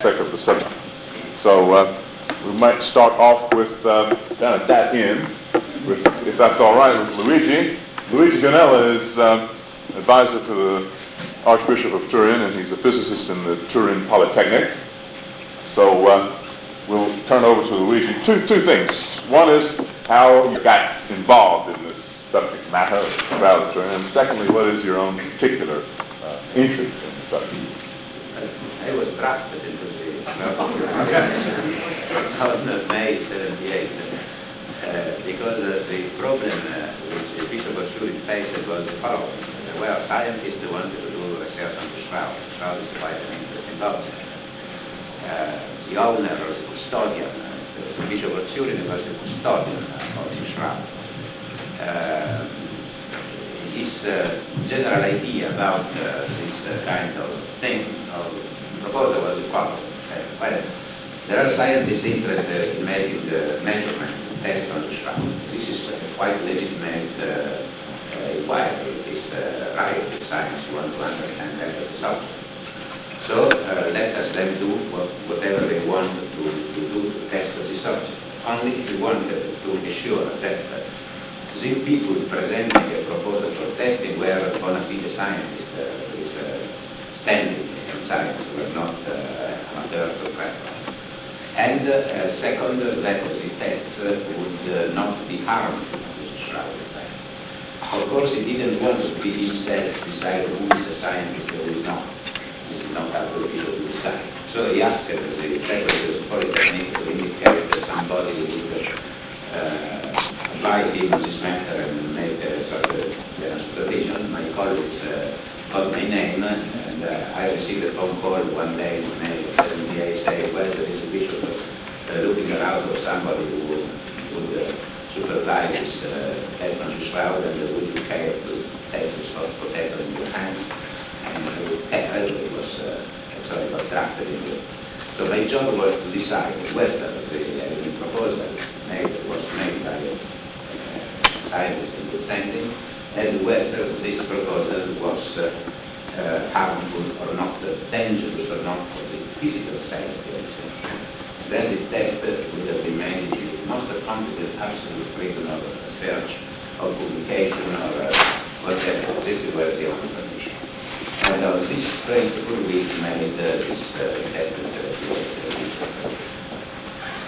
architect of the subject. So we might start off with down at that end, with, if that's all right, with Luigi. Luigi Gonella is advisor to the Archbishop of Turin, and he's a physicist in the Turin Polytechnic. So we'll turn over to Luigi. Two things. One is how you got involved in this subject matter of Shroud of Turin, and secondly, what is your own particular interest in the subject? I was drafted into the Shroud of Turin on May 78 because the problem which Bishop of Turin faced was the following. There were scientists who wanted to do research on the Shroud. The Shroud is quite an interesting object. The owner or the custodian, the Bishop of Turin was the custodian of the Shroud. His general idea about this kind of thing, of proposal was the following. Well, there are scientists interested in making the measurement test on the Shroud. This is quite legitimate inquiry. It is right with science. You want to understand better the subject. So let us then do whatever they want to do to test the subject. Only if we wanted to be sure that the people presenting a proposal for testing were bona fide scientists, standing in science, were not amateurs or preference. And second, that the tests would not be harmful to the Shroud itself. Of course, he didn't want to be himself decide who is a scientist and who is not. This is not up to the people to decide. So he asked the Secretary of Polytechnic to indicate that somebody would advise him on this matter and make a sort of supervision. My colleagues got my name, and I received a phone call one day in May of 78 saying, well, there is a bishop looking around for somebody who would supervise this test on the Shroud, and would you care to take this hot potato in your hands? And it was drafted into it. So my job was to decide whether the proposal was made by a scientist in good standing, and whether this proposal was harmful or not, dangerous or not for the physical safety of the system. Then the test would have been made in the most competent, absolute freedom of research, of publication, or whatever. This is where the only condition. And on this principle, we made this test.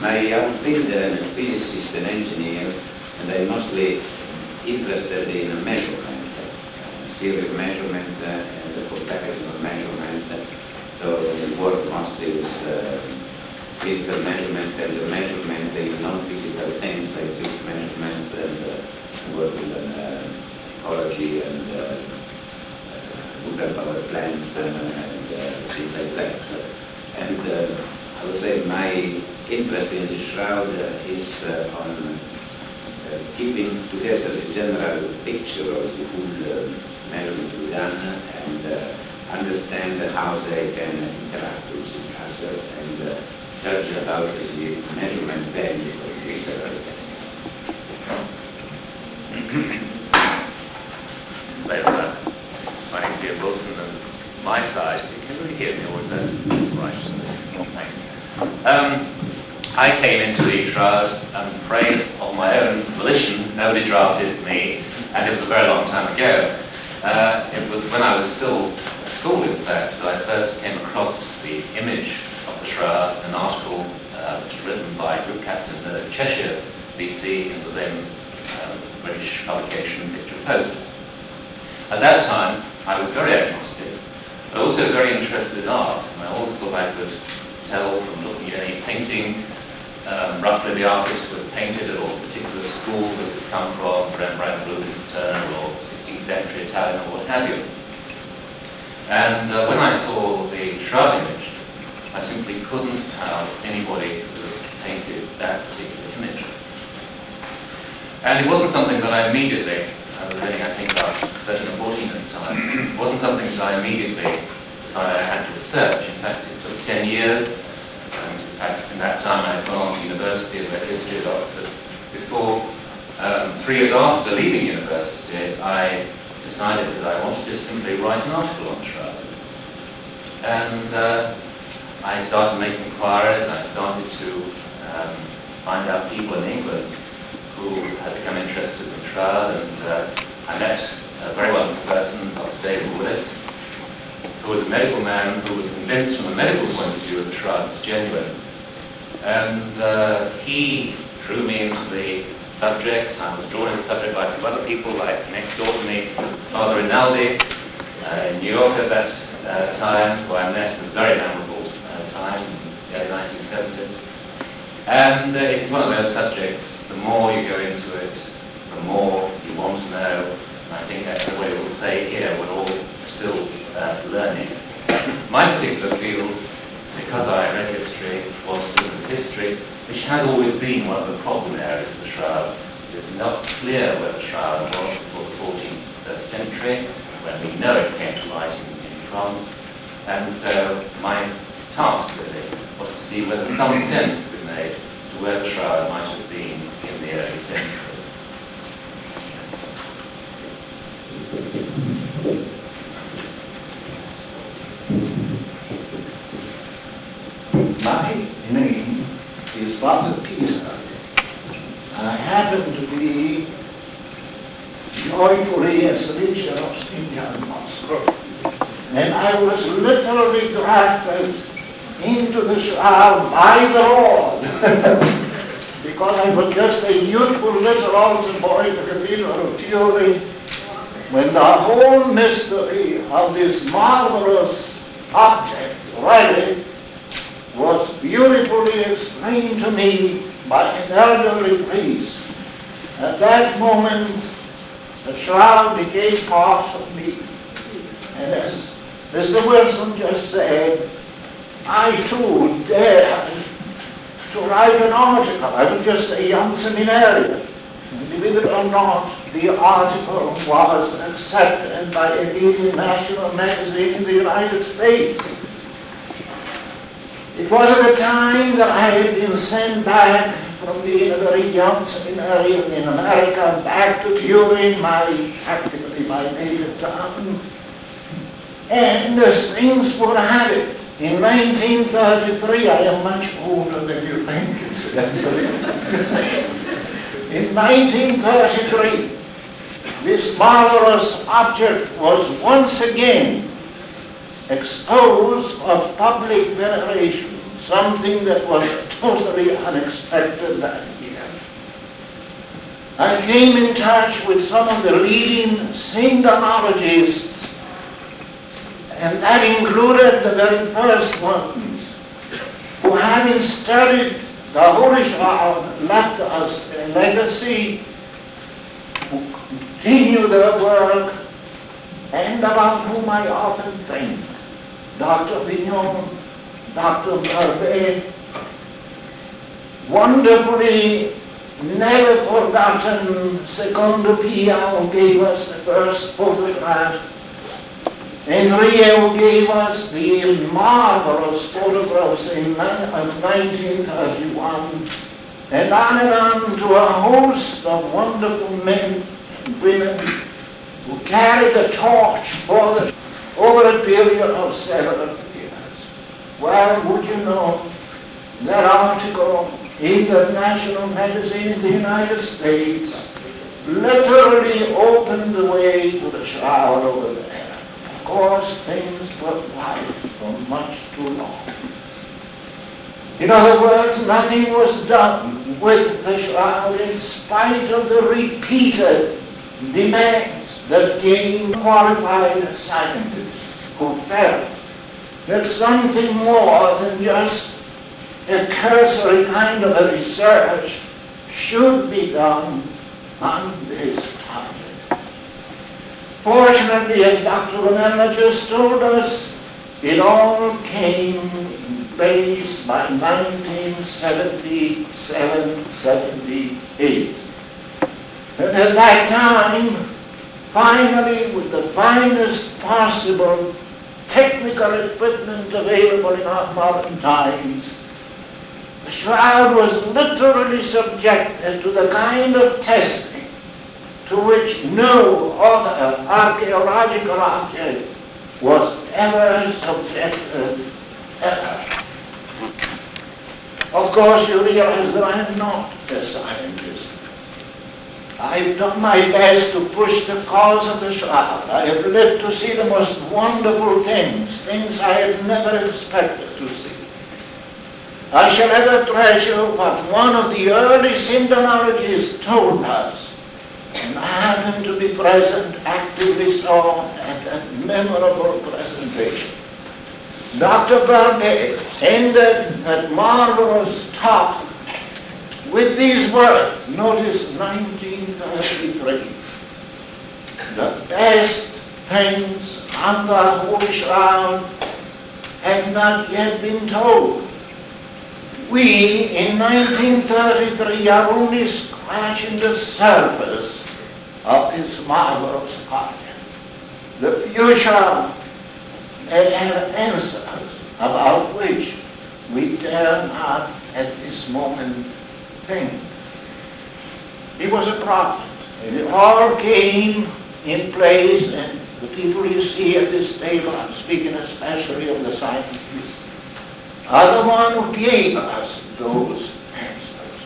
My own field, I'm a physicist and engineer, and I'm mostly interested in measurement, serial measurement, and the comparison of measurement. So we work mostly with physical measurement and the measurement in non-physical things like physical measurements, and working on ecology and nuclear power plants and things like that. And I would say my interest in the Shroud is on keeping together the general picture of the whole measurement to be done and understand how they can interact with each other and judge about the measurement value of these several tests. My name is Ian Wilson, and my side, can you really hear me, or is that right? Thanks. I came into the Shroud, I'm afraid, of my own volition. Nobody drafted me, and it was a very long time ago. It was when I was still at school, in fact, that I first came across the image of the Shroud, an article which was written by Group Captain Cheshire, BC, in the then British publication Picture Post. At that time, I was very agnostic, but also very interested in art, and I always thought I could tell from looking at any painting roughly the artist who had painted it, or a particular school that it had come from, Rembrandt, Rubens, Turner, or 16th century Italian, or what have you. And when I saw the Shroud image, I simply couldn't have anybody who had painted that particular image. And it wasn't something that I immediately, I was only, I think, about 13 or 14 at the time, it wasn't something that I immediately decided I had to research. In fact, it took 10 years. And in fact, in that time, I had gone on to university and read history at Oxford. Before, 3 years after leaving university, I decided that I wanted to simply write an article on Shroud. And I started making inquiries. I started to find out people in England who had become interested in Shroud, and I met a very well-known person, Dr. David Willis, who was a medical man who was convinced from a medical point of view that the Shroud was genuine. And he drew me into the subject. I was drawn into the subject by other people, like next door to me, Father Rinaldi, in New York at that time, who I met. It was a very memorable time in the early 1970s. And it's one of those subjects, the more you go into it, the more you want to know. And I think that's the way we'll say here, we're all still learning. My particular field, because I read history, was student history, which has always been one of the problem areas of the Shroud. It's not clear where the Shroud was before the 14th century, when we know it came to light in France. And so my task really was to see whether some sense could be made to where the Shroud might have been in the early centuries. My name is Father Peter. I happen to be joyfully a Salesian of St. John Moscow. And I was literally drafted into the Shroud by the Lord. Because I was just a youthful little Olsen boy in the Cathedral of Turin, when the whole mystery of this marvelous object, relic, was beautifully explained to me by an elderly priest. At that moment, the Shroud became part of me. And as Mr. Wilson just said, I too dared to write an article. I was just a young seminarian. And believe it or not, the article was accepted by a leading national magazine in the United States. It was at the time that I had been sent back from being a very young seminarian in America back to Turin, practically my native town. And as things would have it, in 1933, I am much older than you think, incidentally. In 1933, this marvelous object was once again exposed of public veneration, something that was totally unexpected that year. I came in touch with some of the leading Saint-Donologists, and that included the very first ones, who having studied the Holy Shroud left us a legacy, who continue their work, and about whom I often think. Dr. Vignon, Dr. Barbe, wonderfully never forgotten Secondo Pia, who gave us the first photograph, Henriette, who gave us the marvelous photographs in 1931, and on to a host of wonderful men and women who carried the torch for the over a period of several years. Well, would you know, that article in the national magazine in the United States literally opened the way to the Shroud over there. Of course, things were quiet for much too long. In other words, nothing was done with the Shroud in spite of the repeated demands that came qualified scientists who felt that something more than just a cursory kind of a research should be done on this topic. Fortunately, as Dr. Ronella just told us, it all came in place by 1977-78. And at that time, finally, with the finest possible technical equipment available in our modern times, the Shroud was literally subjected to the kind of testing to which no other archaeological object was ever subjected, ever. Of course, you realize that I am not a scientist. I've done my best to push the cause of the Shroud. I have lived to see the most wonderful things I had never expected to see. I shall ever treasure what one of the early syndicologists told us, and I happened to be present, actively saw at that memorable presentation. Dr. Barbet ended that marvelous talk with these words. Notice 1933. The best things on the Holy Shroud have not yet been told. We, in 1933, are only scratching the surface of this marvelous project. The future may have answers about which we dare not at this moment think. He was a prophet, and it all came in place, and the people you see at this table, I'm speaking especially of the scientists, are the one who gave us those answers.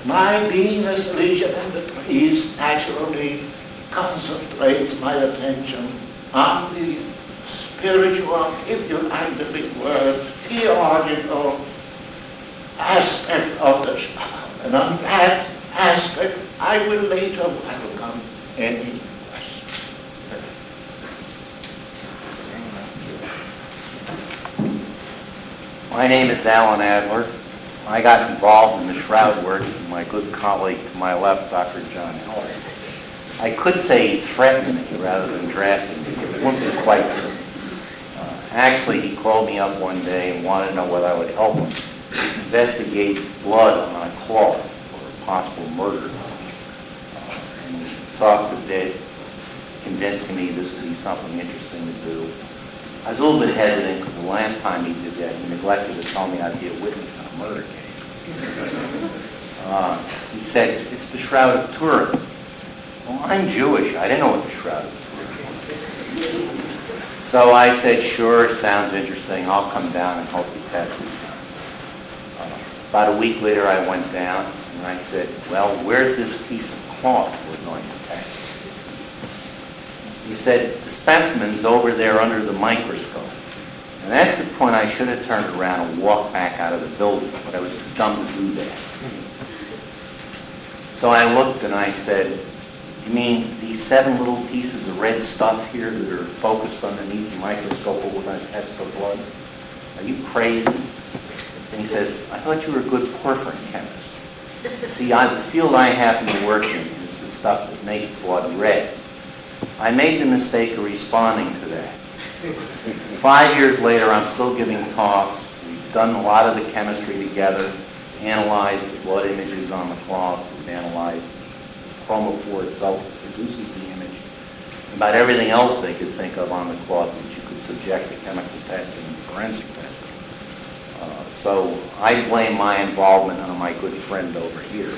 My being a Salesian and a priest naturally concentrates my attention on the spiritual, if you like the big word, theological aspect of the Shroud. And on that aspect, I will later welcome any questions. My name is Alan Adler. I got involved in the Shroud work with my good colleague to my left, Dr. John Heller. I could say he threatened me rather than drafted me. It wouldn't be quite true. Actually, he called me up one day and wanted to know whether I would help him investigate blood on a cloth for a possible murder. And we talked a bit, convincing me this would be something interesting to do. I was a little bit hesitant because the last time he did that, he neglected to tell me I'd be a witness in a murder case. He said, "It's the Shroud of Turin." Well, I'm Jewish. I didn't know what the Shroud of Turin was. So I said, "Sure, sounds interesting. I'll come down and help you test it." About a week later, I went down and I said, "Well, where's this piece of cloth we're going to test?" He said, "The specimen's over there under the microscope." And that's the point I should have turned around and walked back out of the building, but I was too dumb to do that. So I looked and I said, "You mean these 7 little pieces of red stuff here that are focused underneath the microscope we're going to test for blood? Are you crazy?" And he says, "I thought you were a good porphyrin chemist. See, the field I happen to work in is the stuff that makes blood red. I made the mistake of responding to that. 5 years later, I'm still giving talks. We've done a lot of the chemistry together, analyzed the blood images on the cloth, we've analyzed the chromophore itself that produces the image, about everything else they could think of on the cloth that you could subject to chemical testing and forensic testing. So I blame my involvement on my good friend over here."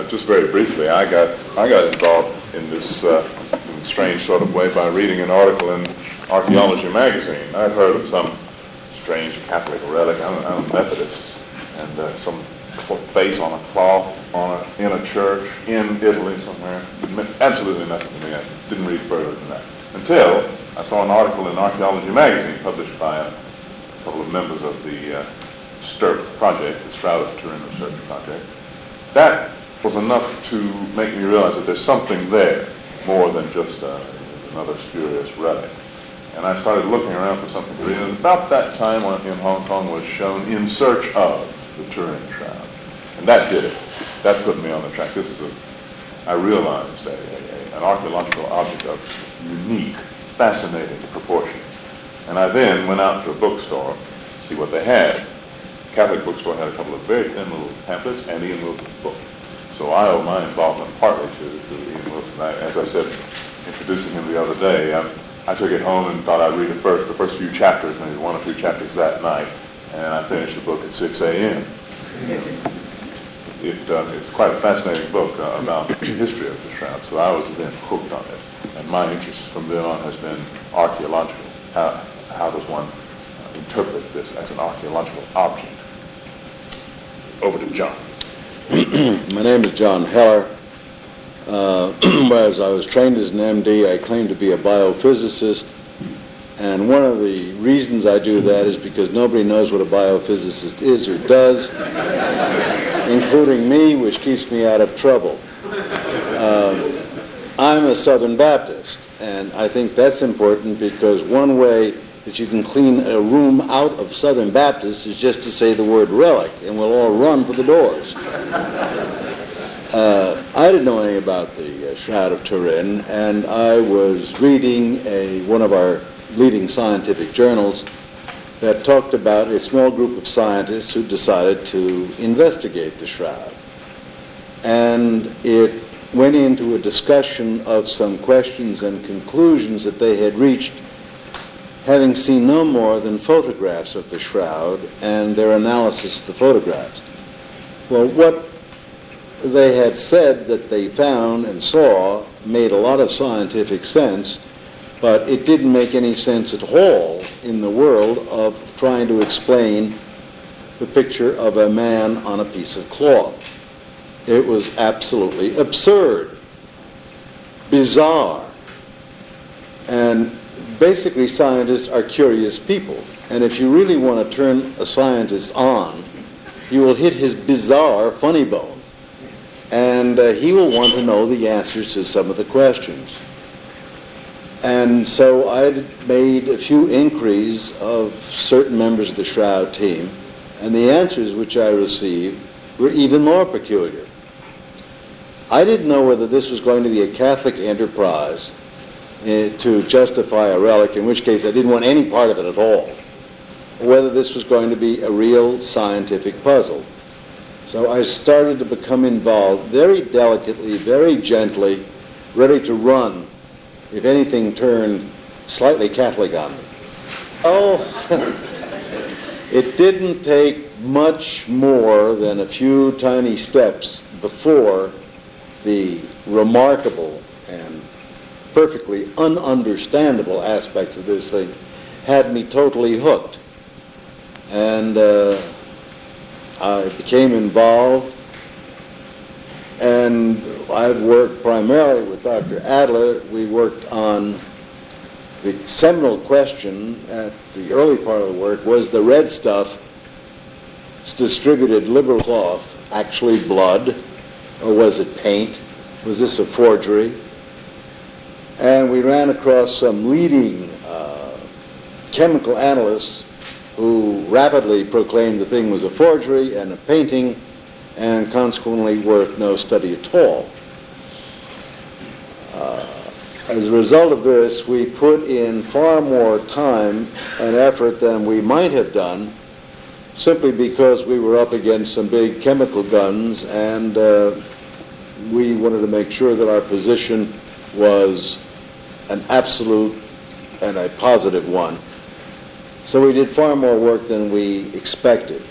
Just very briefly, I got involved in this in a strange sort of way by reading an article in Archaeology magazine. I'd heard of some strange Catholic relic. I'm a Methodist, and some face on a cloth in a church in Italy somewhere. It meant absolutely nothing to me. I didn't read further than that until I saw an article in Archaeology magazine published by a couple of members of the STIRP project, the Shroud of Turin Research Project. That was enough to make me realize that there's something there more than just another spurious relic. And I started looking around for something to read. And about that time in Hong Kong was shown In Search of the Turin Shroud. And that did it. That put me on the track. I realized an archaeological object of unique, fascinating proportions. And I then went out to a bookstore to see what they had. The Catholic bookstore had a couple of very thin little pamphlets and Ian Wilson's book. So I owe my involvement partly to Ian Wilson. As I said, introducing him the other day, I took it home and thought I'd read it first, the first few chapters, maybe 1 or 2 chapters that night, and I finished the book at 6 a.m. it's quite a fascinating book about the history of the Shroud. So I was then hooked on it, and my interest from then on has been archaeological. How does one interpret this as an archaeological object? Over to John. My name is John Heller. Whereas I was trained as an MD, I claim to be a biophysicist. And one of the reasons I do that is because nobody knows what a biophysicist is or does, including me, which keeps me out of trouble. I'm a Southern Baptist, and I think that's important because one way that you can clean a room out of Southern Baptists is just to say the word relic, and we'll all run for the doors. I didn't know anything about the Shroud of Turin, and I was reading one of our leading scientific journals that talked about a small group of scientists who decided to investigate the Shroud. And it went into a discussion of some questions and conclusions that they had reached having seen no more than photographs of the Shroud and their analysis of the photographs. Well, what they had said that they found and saw made a lot of scientific sense, but it didn't make any sense at all in the world of trying to explain the picture of a man on a piece of cloth. It was absolutely absurd, bizarre, and basically scientists are curious people, and if you really want to turn a scientist on, you will hit his bizarre funny bone, and he will want to know the answers to some of the questions. And so I made a few inquiries of certain members of the Shroud team, and the answers which I received were even more peculiar. I didn't know whether this was going to be a Catholic enterprise to justify a relic, in which case I didn't want any part of it at all, or whether this was going to be a real scientific puzzle. So I started to become involved very delicately, very gently, ready to run if anything turned slightly Catholic on me. Oh, it didn't take much more than a few tiny steps before the remarkable and perfectly ununderstandable aspect of this thing had me totally hooked. And I became involved, and I've worked primarily with Dr. Adler. We worked on the seminal question at the early part of the work: was the red stuff distributed liberal cloth actually blood, or was it paint? Was this a forgery? And we ran across some leading chemical analysts who rapidly proclaimed the thing was a forgery and a painting, and consequently worth no study at all. As a result of this, we put in far more time and effort than we might have done, simply because we were up against some big chemical guns, and we wanted to make sure that our position was an absolute and a positive one. So we did far more work than we expected.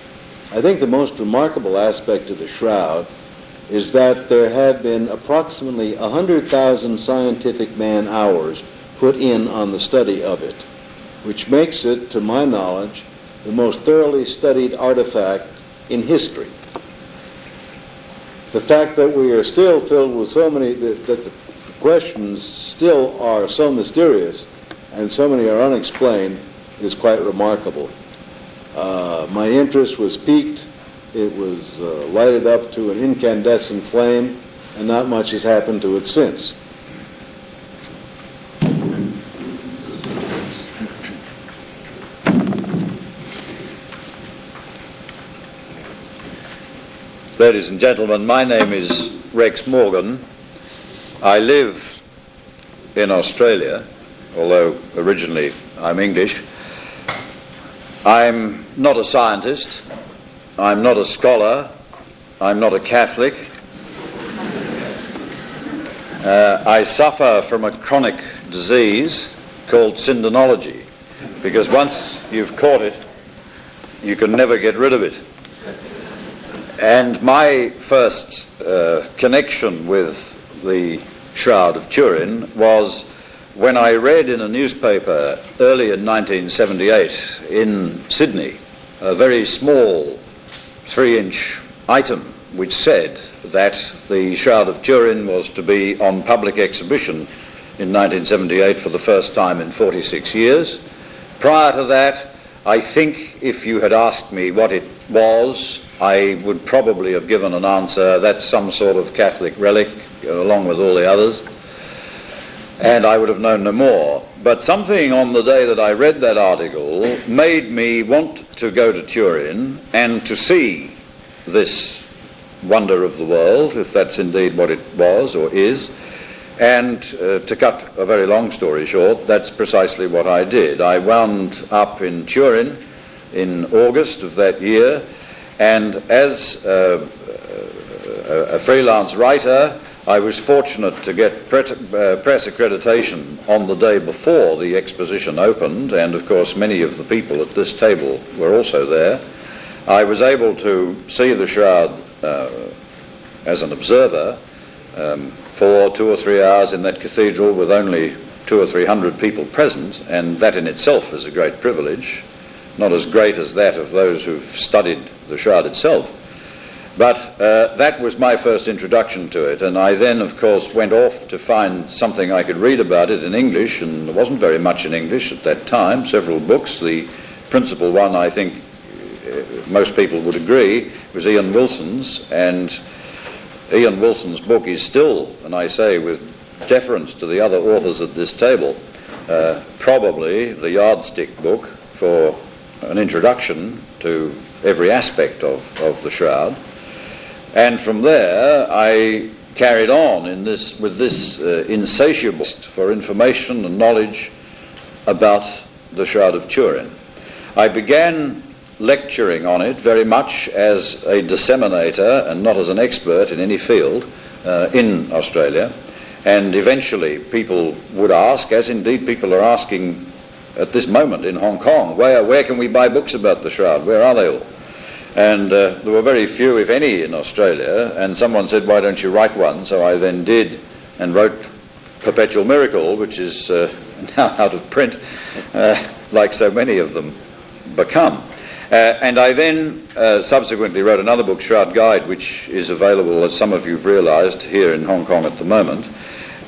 I think the most remarkable aspect of the Shroud is that there had been approximately 100,000 scientific man-hours put in on the study of it, which makes it, to my knowledge, the most thoroughly studied artifact in history. The fact that we are still filled with so many, that the questions still are so mysterious and so many are unexplained, is quite remarkable. My interest was piqued. It was lighted up to an incandescent flame, and not much has happened to it since. Ladies and gentlemen, my name is Rex Morgan. I live in Australia, although originally I'm English. I'm not a scientist, I'm not a scholar, I'm not a Catholic. I suffer from a chronic disease called syndenology, because once you've caught it, you can never get rid of it. And my first connection with the Shroud of Turin was when I read in a newspaper early in 1978 in Sydney a very small 3-inch item which said that the Shroud of Turin was to be on public exhibition in 1978 for the first time in 46 years. Prior to that, I think if you had asked me what it was, I would probably have given an answer, that's some sort of Catholic relic, along with all the others, and I would have known no more. But something on the day that I read that article made me want to go to Turin and to see this wonder of the world, if that's indeed what it was or is. And to cut a very long story short, that's precisely what I did. I wound up in Turin in August of that year, and as a freelance writer, I was fortunate to get press accreditation on the day before the exposition opened, and of course many of the people at this table were also there. I was able to see the Shroud as an observer for 2 or 3 hours in that cathedral with only 200 or 300 people present, and that in itself is a great privilege, not as great as that of those who've studied the Shroud itself. But that was my first introduction to it, and I then, of course, went off to find something I could read about it in English, and there wasn't very much in English at that time, several books. The principal one, I think most people would agree, was Ian Wilson's, and Ian Wilson's book is still, and I say with deference to the other authors at this table, probably the yardstick book for an introduction to every aspect of the Shroud. And from there I carried on with this insatiable for information and knowledge about the Shroud of Turin. I began lecturing on it very much as a disseminator and not as an expert in any field in Australia, and eventually people would ask, as indeed people are asking at this moment in Hong Kong, where can we buy books about the Shroud? Where are they all? And there were very few, if any, in Australia, and someone said, why don't you write one? So I then did, and wrote Perpetual Miracle, which is now out of print, like so many of them become. And I then subsequently wrote another book, Shroud Guide, which is available, as some of you've realised, here in Hong Kong at the moment.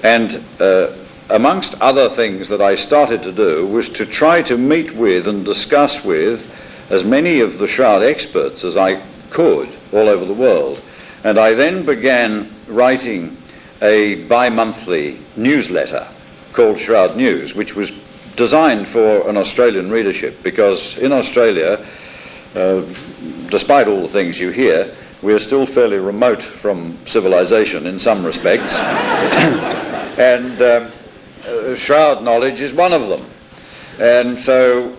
And amongst other things that I started to do was to try to meet with and discuss with as many of the Shroud experts as I could all over the world. And I then began writing a bi-monthly newsletter called Shroud News, which was designed for an Australian readership, because in Australia, despite all the things you hear, we are still fairly remote from civilization in some respects. And Shroud knowledge is one of them. And so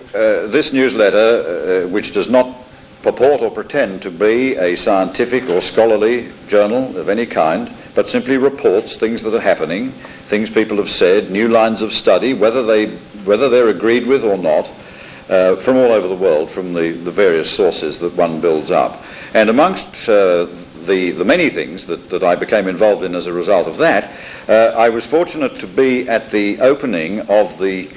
this newsletter, which does not purport or pretend to be a scientific or scholarly journal of any kind, but simply reports things that are happening, things people have said, new lines of study, whether they're agreed with or not, from all over the world, from the various sources that one builds up. And amongst the many things that I became involved in as a result of that, I was fortunate to be at the opening of the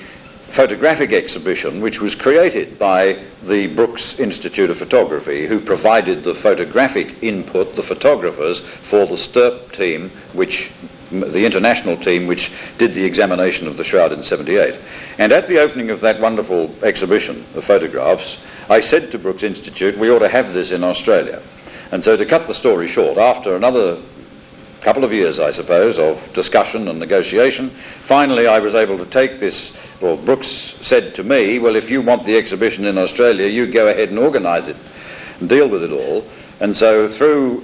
photographic exhibition, which was created by the Brooks Institute of Photography, who provided the photographic input, the photographers, for the STURP team, the international team which did the examination of the Shroud in 78. And at the opening of that wonderful exhibition of photographs, I said to Brooks Institute, we ought to have this in Australia. And so, to cut the story short, after another couple of years, I suppose, of discussion and negotiation, finally I was able to take this. Well, Brooks said to me, well, if you want the exhibition in Australia, you go ahead and organise it and deal with it all. And so through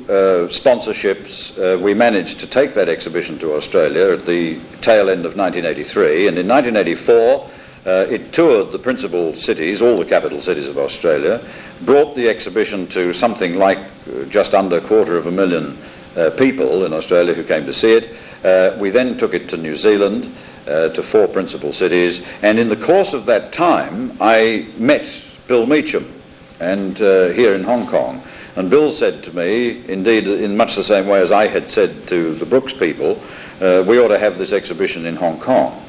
sponsorships, we managed to take that exhibition to Australia at the tail end of 1983. And in 1984, it toured the principal cities, all the capital cities of Australia, brought the exhibition to something like just under 250,000 people in Australia who came to see it. We then took it to New Zealand, to 4 principal cities, and in the course of that time I met Bill Meacham and here in Hong Kong, And Bill said to me, indeed in much the same way as I had said to the Brooks people, we ought to have this exhibition in Hong Kong.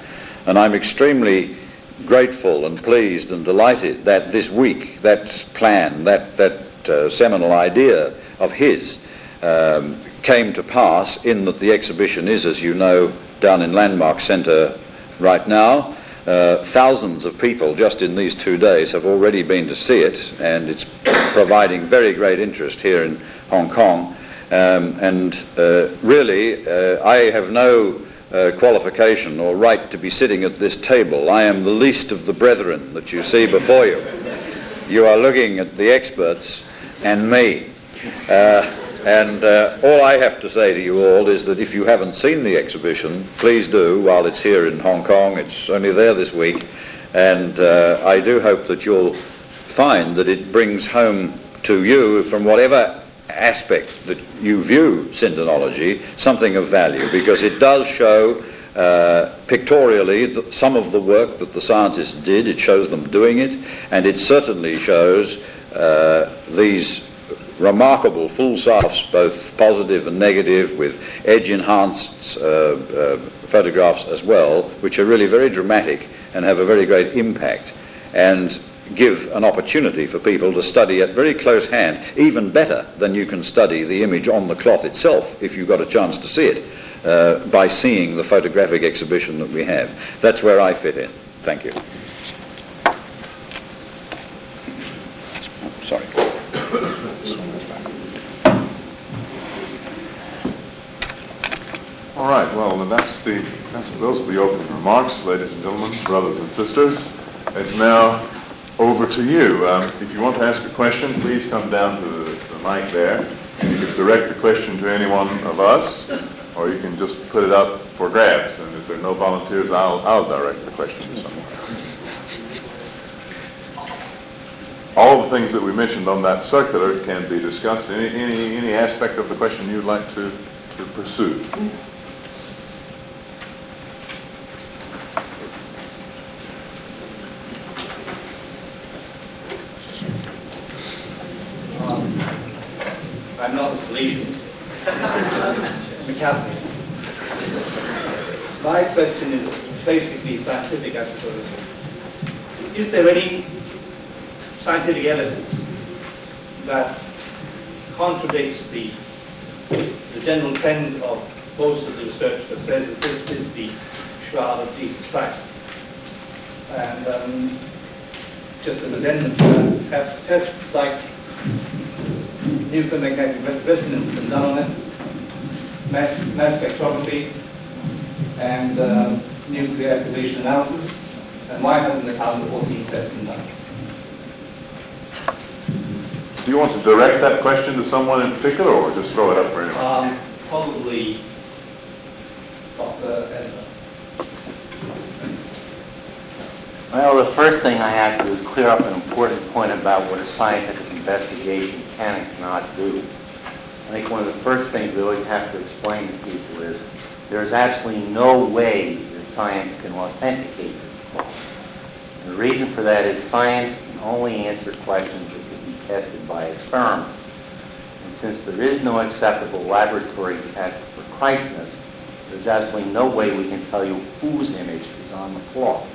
And I'm extremely grateful and pleased and delighted that this week, that plan, that seminal idea of his came to pass, in that the exhibition is, as you know, down in Landmark Centre right now. Thousands of people just in these 2 days have already been to see it, and it's providing very great interest here in Hong Kong. Really, I have no qualification or right to be sitting at this table. I am the least of the brethren that you see before you. You are looking at the experts and me. All I have to say to you all is that if you haven't seen the exhibition, please do while it's here in Hong Kong. It's only there this week. And I do hope that you'll find that it brings home to you, from whatever aspect that you view syntonology, something of value, because it does show pictorially some of the work that the scientists did. It shows them doing it, and it certainly shows these remarkable full size, both positive and negative, with edge-enhanced photographs as well, which are really very dramatic and have a very great impact, and give an opportunity for people to study at very close hand, even better than you can study the image on the cloth itself, if you've got a chance to see it, by seeing the photographic exhibition that we have. That's where I fit in. Thank you. Sorry. All right, well, then those are the opening remarks, ladies and gentlemen, brothers and sisters. It's now over to you. If you want to ask a question, please come down to the mic there. And you can direct the question to any one of us, or you can just put it up for grabs. And if there are no volunteers, I'll direct the question to someone. All the things that we mentioned on that circular can be discussed. Any aspect of the question you'd like to pursue? I'm not a Salesian. I'm a Catholic. My question is basically scientific, I suppose. Is there any scientific evidence that contradicts the general trend of most of the research that says that this is the shroud of Jesus Christ? And just as an addendum to that, have tests like nuclear magnetic resonance has been done on it, mass spectroscopy, and nuclear activation analysis, and why hasn't the 2014 test been done? Do you want to direct that question to someone in particular, or just throw it up for anyone? Probably Dr. Edler. Well, the first thing I have to do is clear up an important point about what a scientific investigation can and cannot do. I think one of the first things we always have to explain to people is there's absolutely no way that science can authenticate this claim. And the reason for that is science can only answer questions that can be tested by experiments. And since there is no acceptable laboratory test for Christness, there's absolutely no way we can tell you whose image is on the cloth.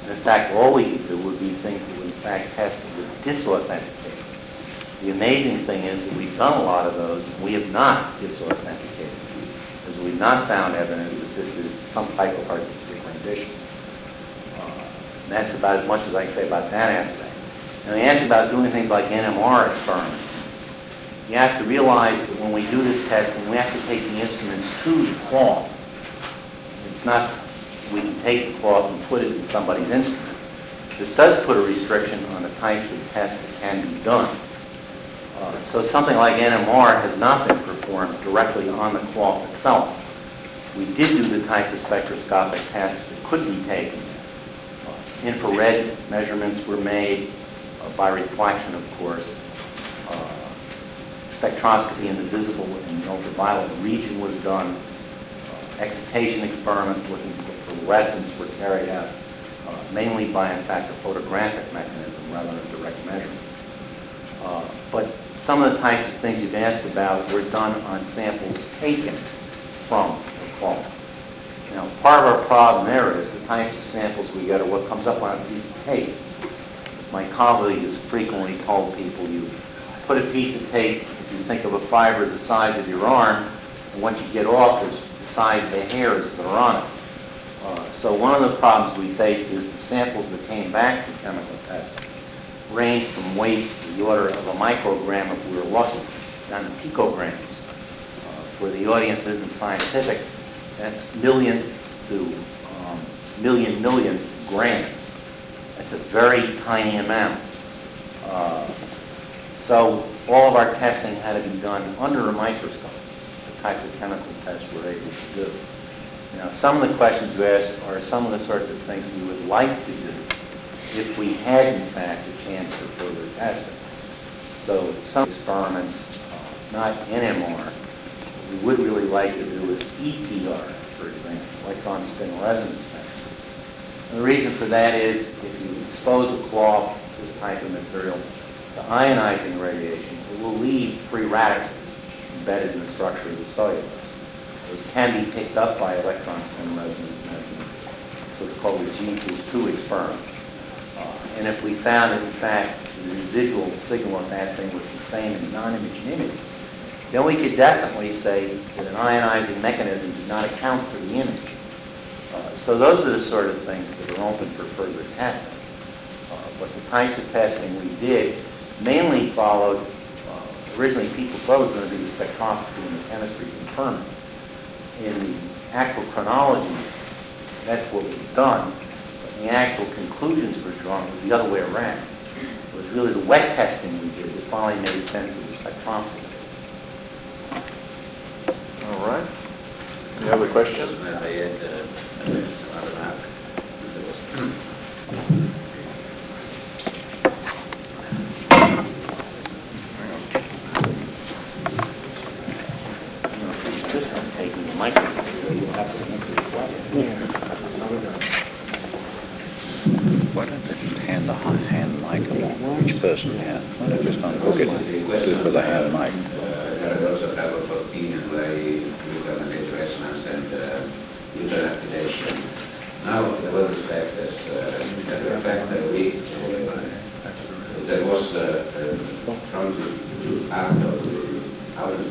And in fact, all we could do would be things that would in fact test that would disauthentication. The amazing thing is that we've done a lot of those, and we have not disauthenticated, because we've not found evidence that this is some type of artistic rendition. And that's about as much as I can say about that aspect. And the answer about doing things like NMR experiments, you have to realize that when we do this testing, we have to take the instruments to the cloth. It's not we can take the cloth and put it in somebody's instrument. This does put a restriction on the types of tests that can be done. So something like NMR has not been performed directly on the cloth itself. We did do the type of spectroscopic tests that could be taken. Infrared measurements were made by reflection, of course. Spectroscopy in the visible and ultraviolet region was done. Excitation experiments looking for fluorescence were carried out, mainly by, in fact, a photographic mechanism rather than a direct measurement. But Some of the types of things you've asked about were done on samples taken from the cloth. Now, part of our problem there is the types of samples we get are what comes up on a piece of tape. As my colleague has frequently told people, you put a piece of tape, if you think of a fiber the size of your arm, and what you get off is the size of the hairs that are on it. So one of the problems we faced is the samples that came back from chemical testing ranged from weights to the order of a microgram if we were lucky, down to picograms. For the audience that isn't scientific, that's millions to millions grams. That's a very tiny amount. So all of our testing had to be done under a microscope, the type of chemical tests we're able to do. Now, some of the questions you asked are some of the sorts of things we would like to do if we had, in fact, a chance for further testing. So some experiments, not NMR, what we would really like to do is EPR, for example, electron spin resonance measurements. And the reason for that is if you expose a cloth, this type of material, to ionizing radiation, it will leave free radicals embedded in the structure of the cellulose. Those can be picked up by electron spin resonance measurements. So it's called the G+2 experiment. And if we found that, in fact, the residual signal of that thing was the same in non-image and image, then we could definitely say that an ionizing mechanism did not account for the image. So those are the sort of things that are open for further testing. But the types of testing we did mainly followed, originally people thought it was going to be the spectroscopy and the chemistry confirming. In the actual chronology, that's what was done. But the actual conclusions were drawn was the other way around. It was really the wet testing we did that finally made sense of the spectroscopy. All right. Any other questions? System taking the microphone, you'll have to answer the question. Why don't they just hand the hand mic? Each person hand. Why don't they just unhook it? Do it with a hand mic. There are also a couple of opinions where you look at magnetic resonance and user activation. Now, there was the fact that there was from the art of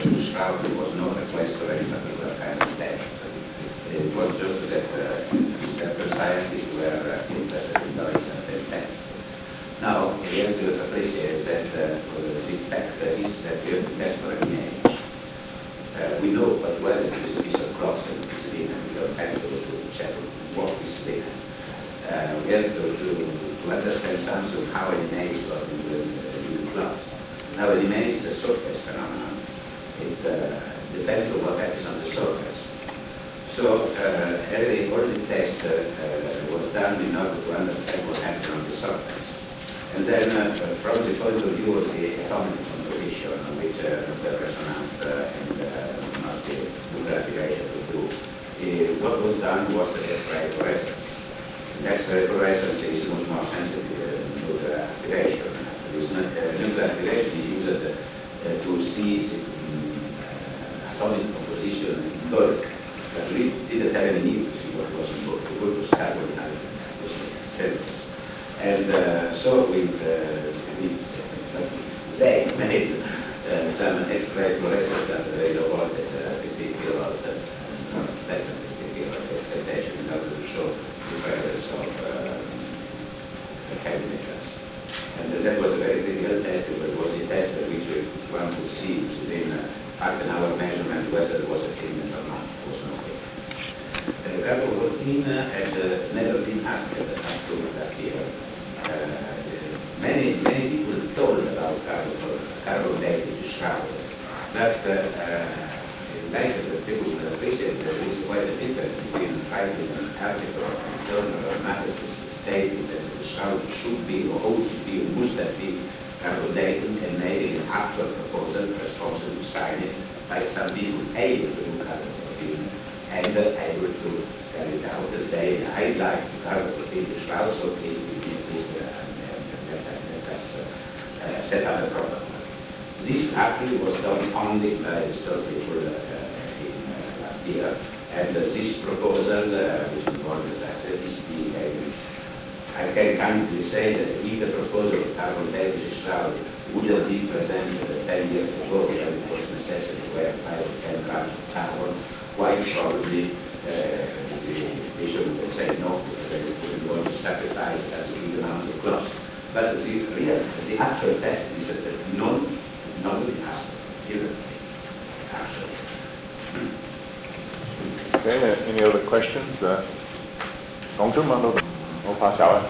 the Shroud, there was no request for any particular kind of text. It was just that the scientists were interested in doing certain tests. Now, we have to appreciate that the fact is that we have to test for an image. We know quite well that this piece of cloth and this spin, and we don't have to check what is spin. We have to understand something how an image got into the cloth. Now, an image is a surface phenomenon. It depends on what happens on the surface. So, every early test was done in order to understand what happened on the surface. And then, from the point of view of the atomic composition, which the resonance and nuclear activation would do, what was done was the X-ray fluorescence. X-ray fluorescence is much more sensitive than nuclear activation. Nuclear activation is used to see the atomic composition in bulk, but we didn't have any need to see what was in bulk. The bulk was carbon, was cellulose. And so we made some X-ray fluorescence at a very low voltage, 50 kilowatt, less than 50 kilowatt excitation in order to show the presence of heavy metals. And that was a very critical test. It was a test which one could see within half an hour measurement whether it was a pigment or not. It was no pigment. Carbon-14 had never been asked up to that year. Many people told about carbon-dated Shroud, but like the people will appreciate there is quite a difference between writing an article in a journal or matter stating that the Shroud should be or ought to be or must have been carbon-dated and made an actual proposal responsible to sign it by some people able to do carbon-14 and able to carry it out and say, I'd like to carbon-14 the Shroud, so please give me this set up a protocol. This actually was done only by historical people last year, and this proposal, which is more than success, is being agreed. I can kindly say that if the proposal of carbon-based shroud would have been presented 10 years ago, when it was necessary to have 5 or 10 grams of carbon, quite probably they should have said no, because they were going to sacrifice such a big amount of cost. But the actual fact is that nobody has given actually. Okay, any other questions? Công chúng mang đâu không phá chào ấy.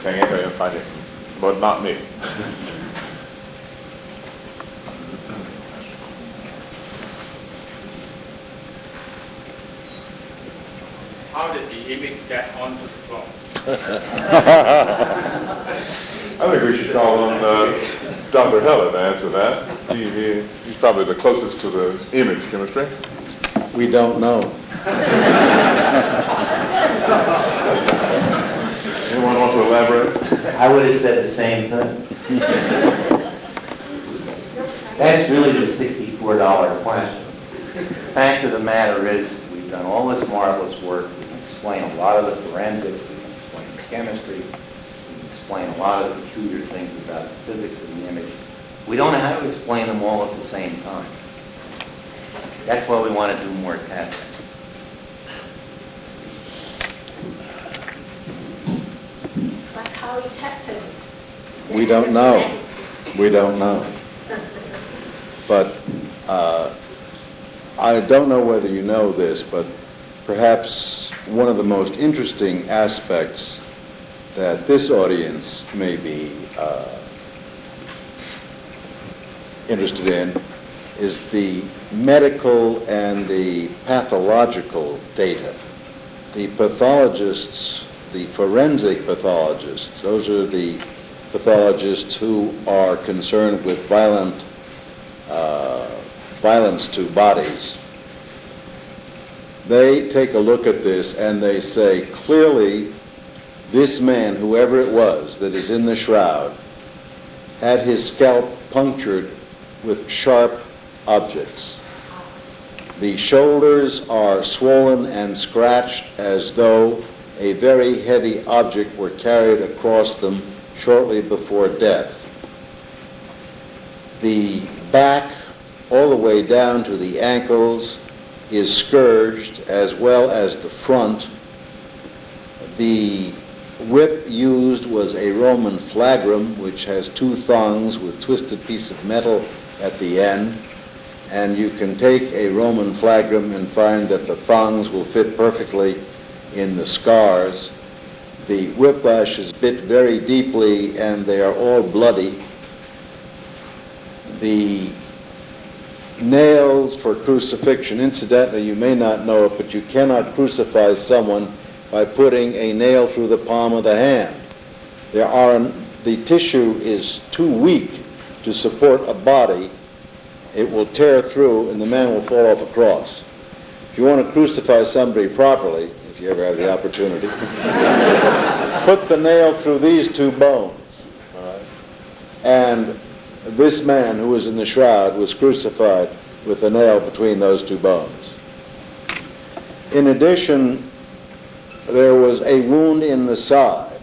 Chẳng nghe người phá it, but not me. How did the image get onto the phone? I think we should call on Dr. Heller to answer that. He's probably the closest to the image chemistry. We don't know. Anyone want to elaborate? I would have said the same thing. That's really the $64 question. The fact of the matter is, we've done all this marvelous work. We can explain a lot of the forensics. We can explain the chemistry. We can explain a lot of the peculiar things about the physics of the image. We don't know how to explain them all at the same time. That's why we want to do more testing. But how it happened? We don't know. We don't know. But I don't know whether you know this, but perhaps one of the most interesting aspects that this audience may be interested in is the medical and the pathological data. The pathologists, the forensic pathologists, those are the pathologists who are concerned with violence to bodies. They take a look at this and they say, clearly, this man, whoever it was that is in the shroud, had his scalp punctured with sharp objects. The shoulders are swollen and scratched as though a very heavy object were carried across them shortly before death. The back, all the way down to the ankles, is scourged, as well as the front. The whip used was a Roman flagrum, which has 2 thongs with twisted piece of metal at the end. And you can take a Roman flagrum and find that the thongs will fit perfectly in the scars. The whiplash is bit very deeply and they are all bloody. The nails for crucifixion, incidentally, you may not know it, but you cannot crucify someone by putting a nail through the palm of the hand. The tissue is too weak to support a body. It will tear through and the man will fall off a cross. If you want to crucify somebody properly, if you ever have the opportunity, put the nail through these 2 bones. All right? And this man who was in the shroud was crucified with a nail between those 2 bones. In addition, there was a wound in the side,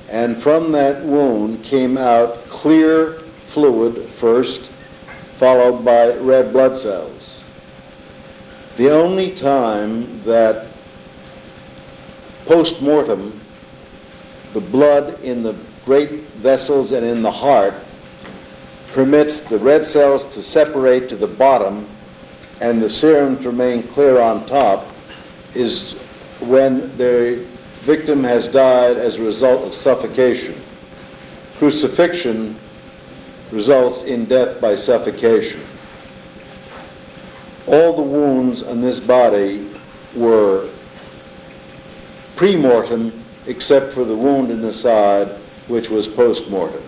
and from that wound came out clear fluid first, followed by red blood cells. The only time that post-mortem the blood in the great vessels and in the heart permits the red cells to separate to the bottom and the serum to remain clear on top is when the victim has died as a result of suffocation. Crucifixion results in death by suffocation. All the wounds on this body were pre-mortem except for the wound in the side, which was post-mortem.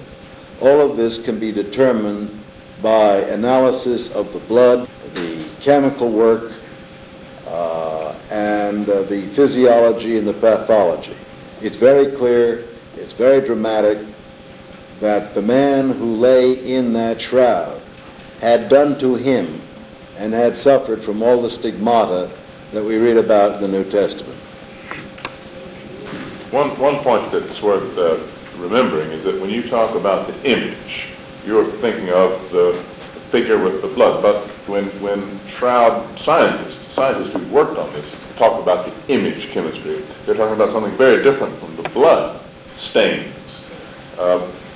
All of this can be determined by analysis of the blood, the chemical work, and the physiology and the pathology. It's very clear, it's very dramatic, that the man who lay in that shroud had done to him and had suffered from all the stigmata that we read about in the New Testament. One point that's worth remembering is that when you talk about the image, you're thinking of the figure with the blood. But when Shroud scientists who worked on this talk about the image chemistry, they're talking about something very different from the blood stains.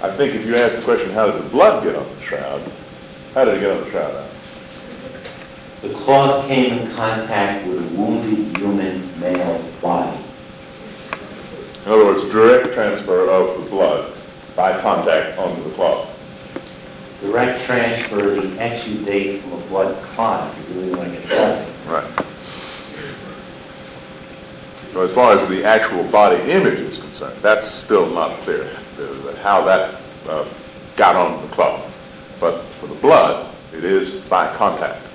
I think if you ask the question, how did the blood get on the shroud? How did it get on the shroud? The cloth came in contact with a wounded human male body. In other words, direct transfer of the blood by contact onto the cloth. Direct transfer of the exudate from a blood clot, if you really want to get fuzzy. Right. So as far as the actual body image is concerned, that's still not clear, how that got on the cloth. But for the blood, it is by contact.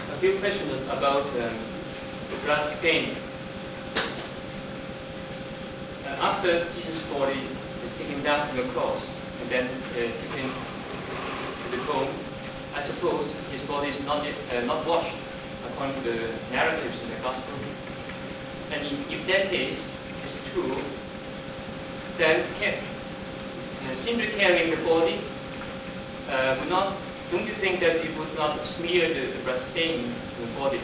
A few questions about the blood stain. After Jesus' body is taken down from the cross and then taken to the tomb, I suppose his body is not washed according to the narratives in the Gospel. And if that is true, then simply carrying the body would not. Don't you think that it would not smear the blood stain on the body?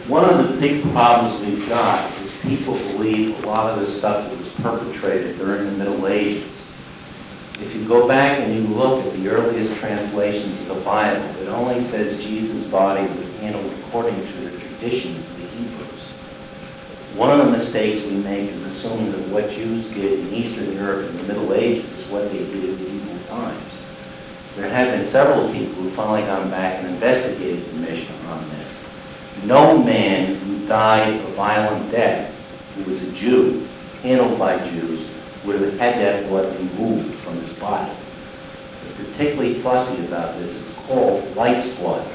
One of the big problems we've got is people believe a lot of this stuff was perpetrated during the Middle Ages. If you go back and you look at the earliest translations of the Bible, it only says Jesus' body was handled according to the traditions of the Hebrews. One of the mistakes we make is assuming that what Jews did in Eastern Europe in the Middle Ages is what they did in medieval times. There have been several people who finally gone back and investigated the mission on this. No man who died a violent death, who was a Jew, handled by Jews, would have had that blood removed from his body. They're particularly fussy about this. It's called life's blood.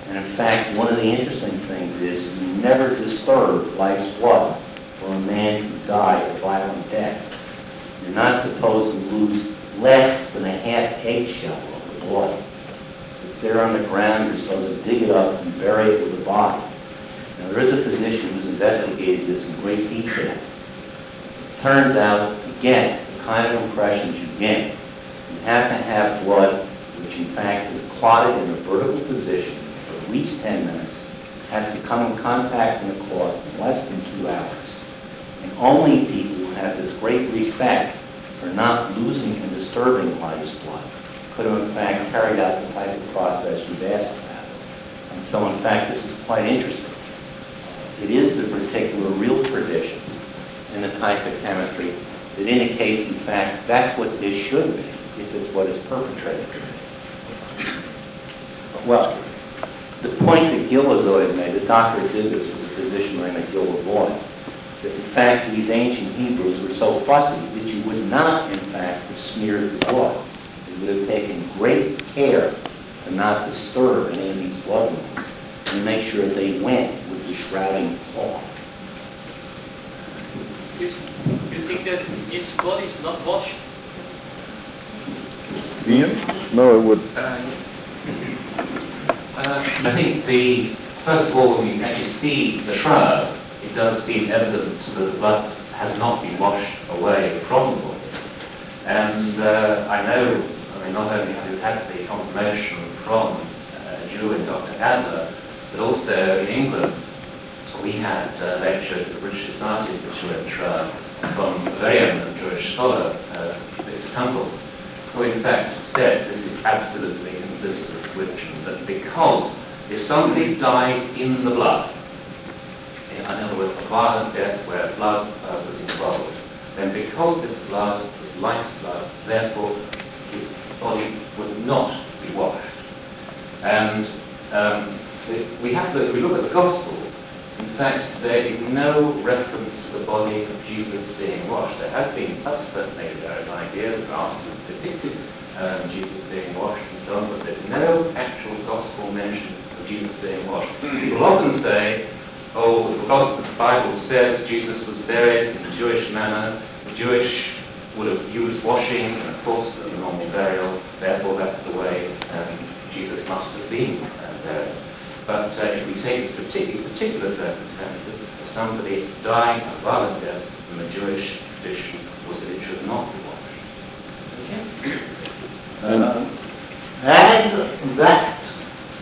And in fact, one of the interesting things is you never disturb life's blood for a man who died a violent death. You're not supposed to lose less than a half eggshell of the blood. It's there on the ground. You're supposed to dig it up and bury it with the body. Now, there is a physician who's investigated this in great detail. It turns out, to get the kind of impressions you get, you have to have blood which, in fact, is clotted in a vertical position for at least 10 minutes, has to come in contact with the cloth in less than 2 hours. And only people who have this great respect for not losing and disturbing life's blood could have, in fact, carried out the type of process you've asked about. And so, in fact, this is quite interesting. It is the particular real traditions in the type of chemistry that indicates, in fact, that's what this should be, if it's what is perpetrated. Well, the point that Gillizo had made, the doctor did this with a physician named Gillivoy, that in fact these ancient Hebrews were so fussy that you would not, in fact, have smeared the blood. They would have taken great care to not disturb any of these blood wounds and make sure that they went with the shrouding cloth. Do you think that his body is not washed? Ian? No, it would. I think first of all, when we actually see the shroud, it does seem evident that the blood has not been washed away from the body. And I know, not only have we had the confirmation from a Jew in Dr. Adler, but also in England, we had a lecture at the British Society of the Children's Shroud from a very eminent Jewish scholar, Victor Temple, who in fact said this is absolutely consistent with religion, that because if somebody died in the blood, in other words, a violent death where blood was involved, then because this blood was life's blood, therefore his body would not be washed. And if we look at the Gospels, in fact, there is no reference to the body of Jesus being washed. There has been subsequently various ideas and answers depicted Jesus being washed and so on, but there's no actual Gospel mention of Jesus being washed. People often say, oh, because the Bible says Jesus was buried in the Jewish manner, the Jewish would have used washing and of course a normal burial, therefore that's the way Jesus must have been buried. But if we take these particular circumstances, for somebody dying a violent death, then the Jewish tradition was that it should not be washed. Okay? And that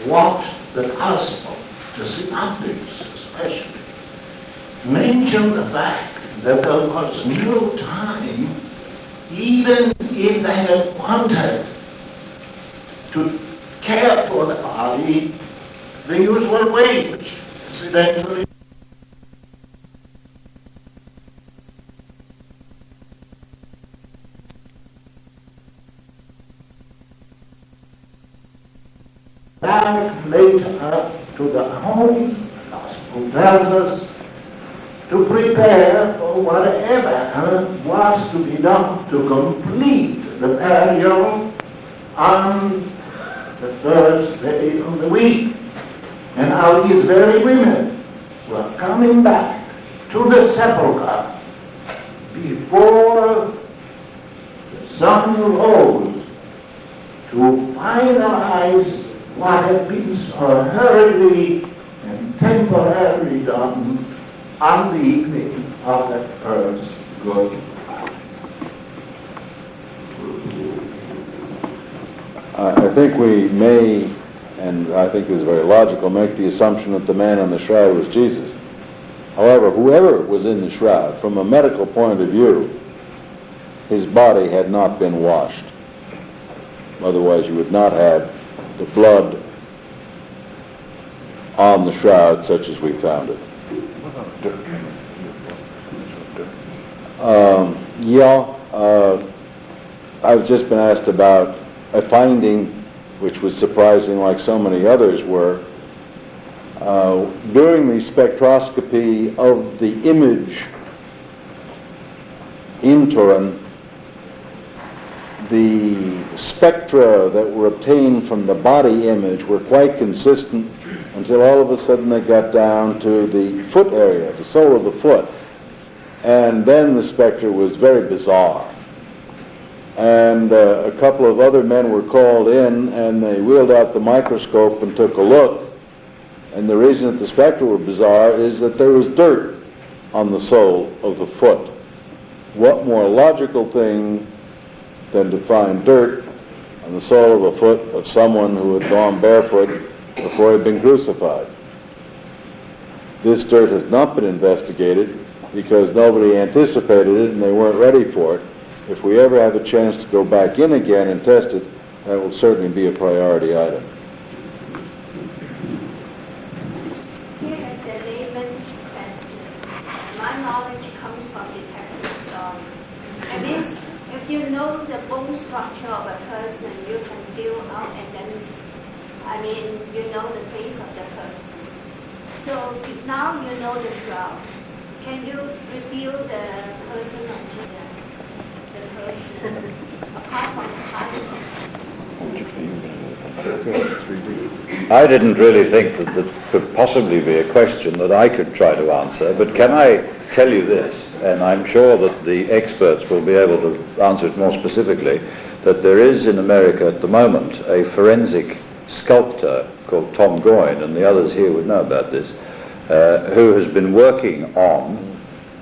what the Gospel, the synoptics especially, mention the fact that there was no time, even if they had wanted to care for the body the usual way, which incidentally back later to the Holy Gospel tells us to prepare for whatever was to be done to complete the burial on the first day of the week. And how these very women were coming back to the sepulchre before the sun rose to finalize what had been so hurriedly and temporarily done on the evening of that first Good Friday. I think we may, and I think it's very logical, make the assumption that the man on the shroud was Jesus. However, whoever was in the shroud, from a medical point of view, his body had not been washed. Otherwise, you would not have the blood on the shroud such as we found it. I've just been asked about a finding which was surprising, like so many others were. During the spectroscopy of the image in Turin, the spectra that were obtained from the body image were quite consistent until all of a sudden they got down to the foot area, the sole of the foot. And then the spectra was very bizarre. And a couple of other men were called in, and they wheeled out the microscope and took a look. And the reason that the spectra were bizarre is that there was dirt on the sole of the foot. What more logical thing than to find dirt on the sole of the foot of someone who had gone barefoot before he had been crucified? This dirt has not been investigated because nobody anticipated it and they weren't ready for it. If we ever have a chance to go back in again and test it, that will certainly be a priority item. Here is a layman's question. My knowledge comes from detective story. It means if you know the bone structure of a person, you can build up and then, you know the face of the person. So now you know the shroud. Can you reveal the person of the person apart from the height? I didn't really think that there could possibly be a question that I could try to answer, but can I tell you this, and I'm sure that the experts will be able to answer it more specifically, that there is in America at the moment a forensic sculptor called Tom Goyne, and the others here would know about this, who has been working on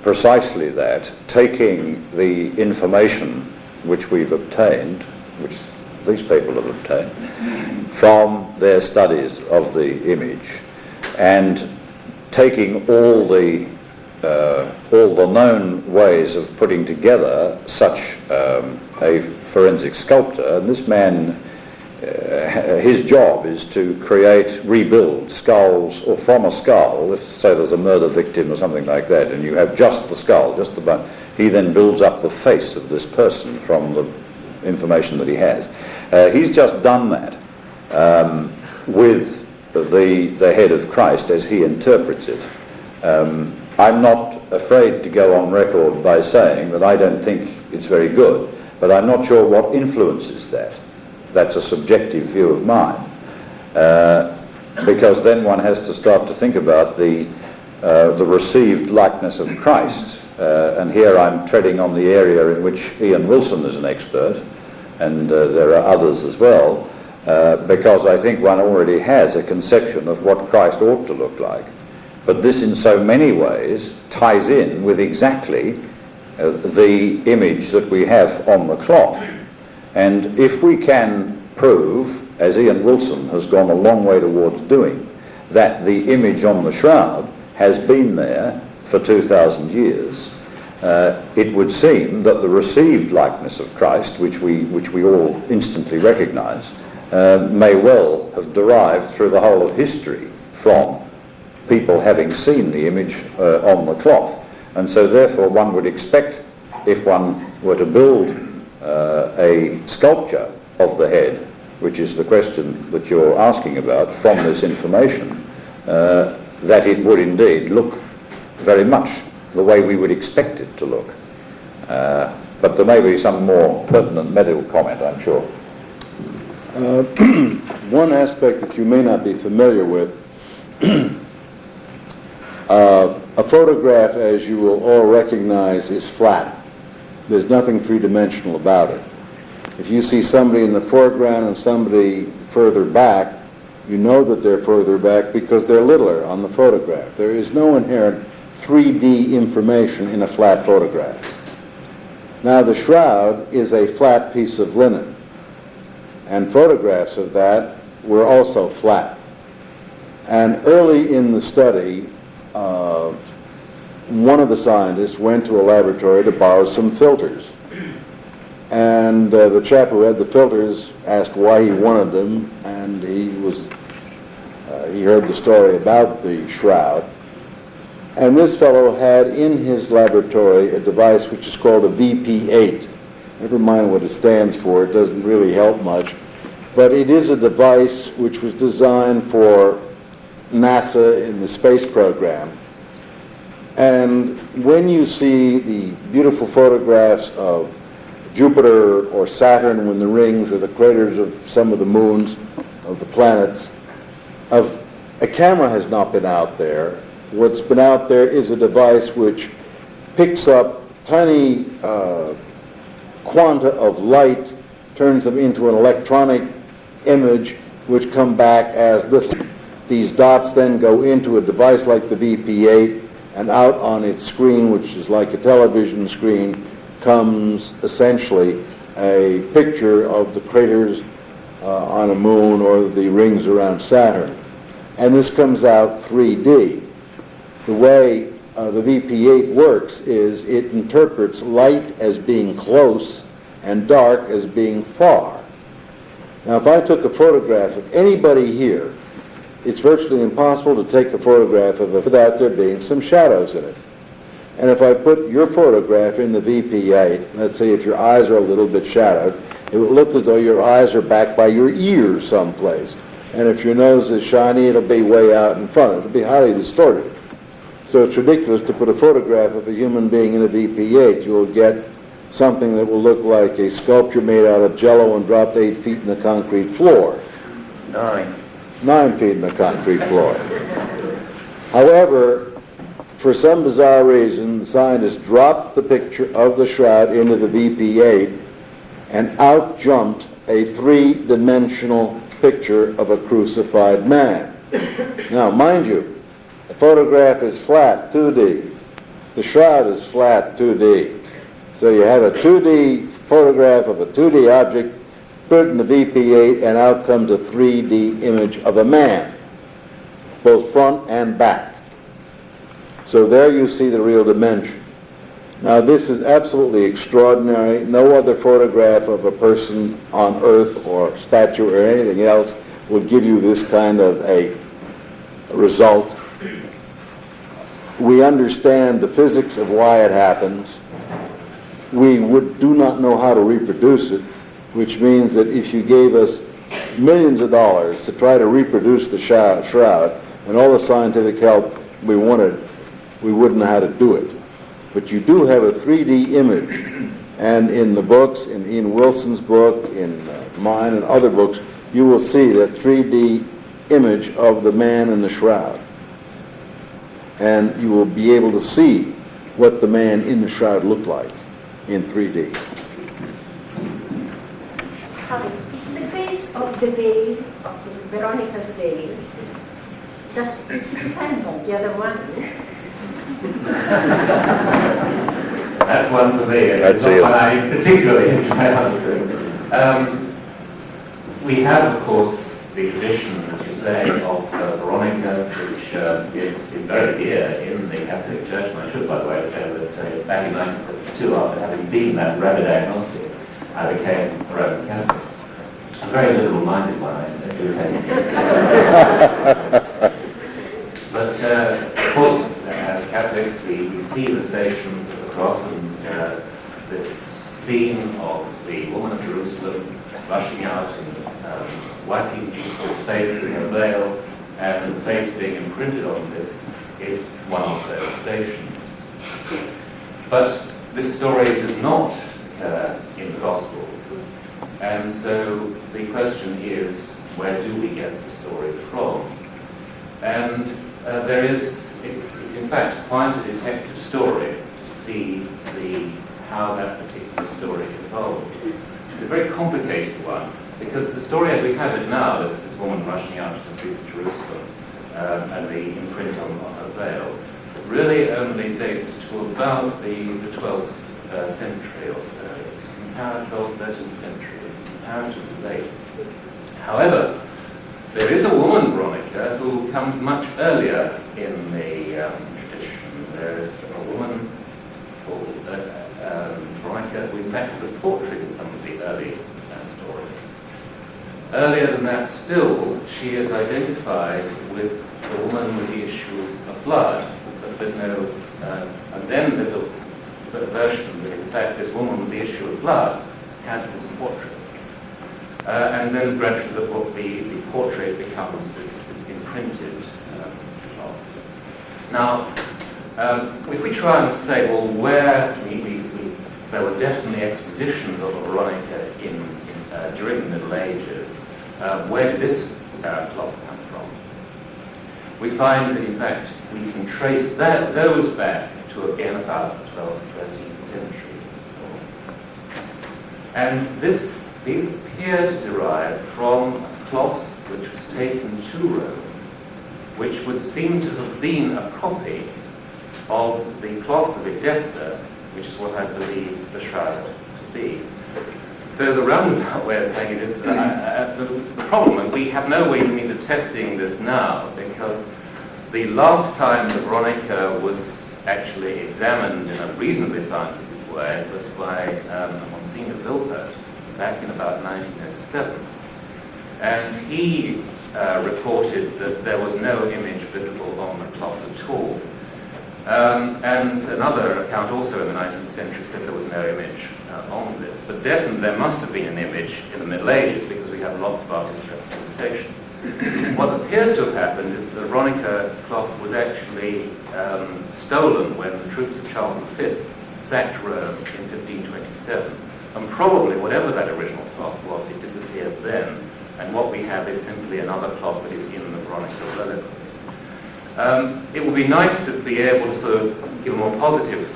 precisely that, taking the information which we've obtained, which these people have obtained, from their studies of the image, and taking all the known ways of putting together such a forensic sculptor. And this man, his job is to rebuild skulls, or from a skull, if say there's a murder victim or something like that, and you have just the skull, just the bone, he then builds up the face of this person from the information that he has. He's just done that with the head of Christ as he interprets it. I'm not afraid to go on record by saying that I don't think it's very good, but I'm not sure what influences that. That's a subjective view of mine. because then one has to start to think about the received likeness of Christ. And here I'm treading on the area in which Ian Wilson is an expert, and there are others as well, because I think one already has a conception of what Christ ought to look like. But this in so many ways ties in with exactly the image that we have on the cloth. And if we can prove, as Ian Wilson has gone a long way towards doing, that the image on the shroud has been there for 2,000 years, it would seem that the received likeness of Christ, which we all instantly recognize, may well have derived through the whole of history from people having seen the image on the cloth. And so therefore one would expect, if one were to build a sculpture of the head, which is the question that you're asking about, from this information, that it would indeed look very much the way we would expect it to look. But there may be some more pertinent medical comment, I'm sure. One aspect that you may not be familiar with, a photograph, as you will all recognize, is flat. There's nothing three-dimensional about it. If you see somebody in the foreground and somebody further back, you know that they're further back because they're littler on the photograph. There is no inherent 3D information in a flat photograph. Now, the shroud is a flat piece of linen, and photographs of that were also flat. And early in the study, one of the scientists went to a laboratory to borrow some filters. And the chap who had the filters asked why he wanted them, and he heard the story about the shroud. And this fellow had in his laboratory a device which is called a VP8. Never mind what it stands for, it doesn't really help much. But it is a device which was designed for NASA in the space program. And when you see the beautiful photographs of Jupiter or Saturn when the rings or the craters of some of the moons of the planets, a camera has not been out there. What's been out there is a device which picks up tiny quanta of light, turns them into an electronic image, which come back as little. These dots then go into a device like the VP8, and out on its screen, which is like a television screen, comes essentially a picture of the craters on a moon or the rings around Saturn. And this comes out 3D. The way the VP8 works is it interprets light as being close and dark as being far. Now, if I took a photograph of anybody here, it's virtually impossible to take a photograph of it without there being some shadows in it. And if I put your photograph in the VP8, let's say if your eyes are a little bit shadowed, it will look as though your eyes are back by your ears someplace. And if your nose is shiny, it'll be way out in front. It'll be highly distorted. So it's ridiculous to put a photograph of a human being in a VP8. You'll get something that will look like a sculpture made out of jello and dropped 8 feet in the concrete floor. 9 feet in the concrete floor. However, for some bizarre reason, the scientists dropped the picture of the shroud into the VP8 and out jumped a 3-dimensional picture of a crucified man. Now, mind you, the photograph is flat, 2D. The shroud is flat, 2D. So you have a 2D photograph of a 2D object, put it in the VP8, and out comes a 3D image of a man, both front and back. So there you see the real dimension. Now, this is absolutely extraordinary. No other photograph of a person on Earth or statue or anything else will give you this kind of a result. We understand the physics of why it happens. We do not know how to reproduce it, which means that if you gave us millions of dollars to try to reproduce the shroud and all the scientific help we wanted, we wouldn't know how to do it. But you do have a 3D image, and in the books, in Ian Wilson's book, in mine and other books, you will see that 3D image of the man in the shroud. And you will be able to see what the man in the shroud looked like in 3D. Sorry, is the base of the veil, of Veronica's veil, does it resemble the other one? That's one for me. That's not it. one I particularly enjoy answering. We have, of course, the tradition, as you say, of Veronica, which is very dear in the Catholic Church. And I should, by the way, say that back in 1972, after having been that rabid agnostic, I became a Roman Catholic. A very literal-minded one, I do think. But, of course, as Catholics, we see the Stations of the Cross and this scene of the woman of Jerusalem rushing out and wiping Jesus' face with her veil, and the face being imprinted on this is one of those stations. But this story does not occur in the Gospels. And so the question is, where do we get the story from? And it's in fact quite a detective story to see how that particular story evolved. It's a very complicated one, because the story as we have it now, this woman rushing out to the streets of Jerusalem and the imprint on her veil, really only dates to about the 12th century or so. It's 12th, 13th century. Comparatively late. However, there is a woman, Veronica, who comes much earlier in the tradition. There is a woman called Veronica, who in fact is a portrait in some of the early stories. Earlier than that still, she is identified with the woman with the issue of blood, but there's no, and then there's a version that in fact this woman with the issue of blood had this portrait. And then gradually the portrait becomes this imprinted cloth. Now, if we try and say, well, where there were definitely expositions of Veronica during the Middle Ages, where did this cloth come from? We find that, in fact, we can trace those back to again about the 12th, 13th century. And these appear to derive from a cloth which was taken to Rome, which would seem to have been a copy of the cloth of Edessa, which is what I believe the shroud to be. So the roundabout way of saying it is that the problem, and we have no way means of testing this now, because the last time the Veronica was actually examined in a reasonably scientific way was by Monsignor Wilpert, back in about 1907. And he reported that there was no image visible on the cloth at all. And another account also in the 19th century said there was no image on this. But definitely there must have been an image in the Middle Ages, because we have lots of artist representation. What appears to have happened is the Veronica cloth was actually stolen when the troops of Charles V sacked Rome in 1527. And probably, whatever that original cloth was, it disappeared then. And what we have is simply another cloth that is in the Veronica reliquary. It would be nice to be able to sort of give a more positive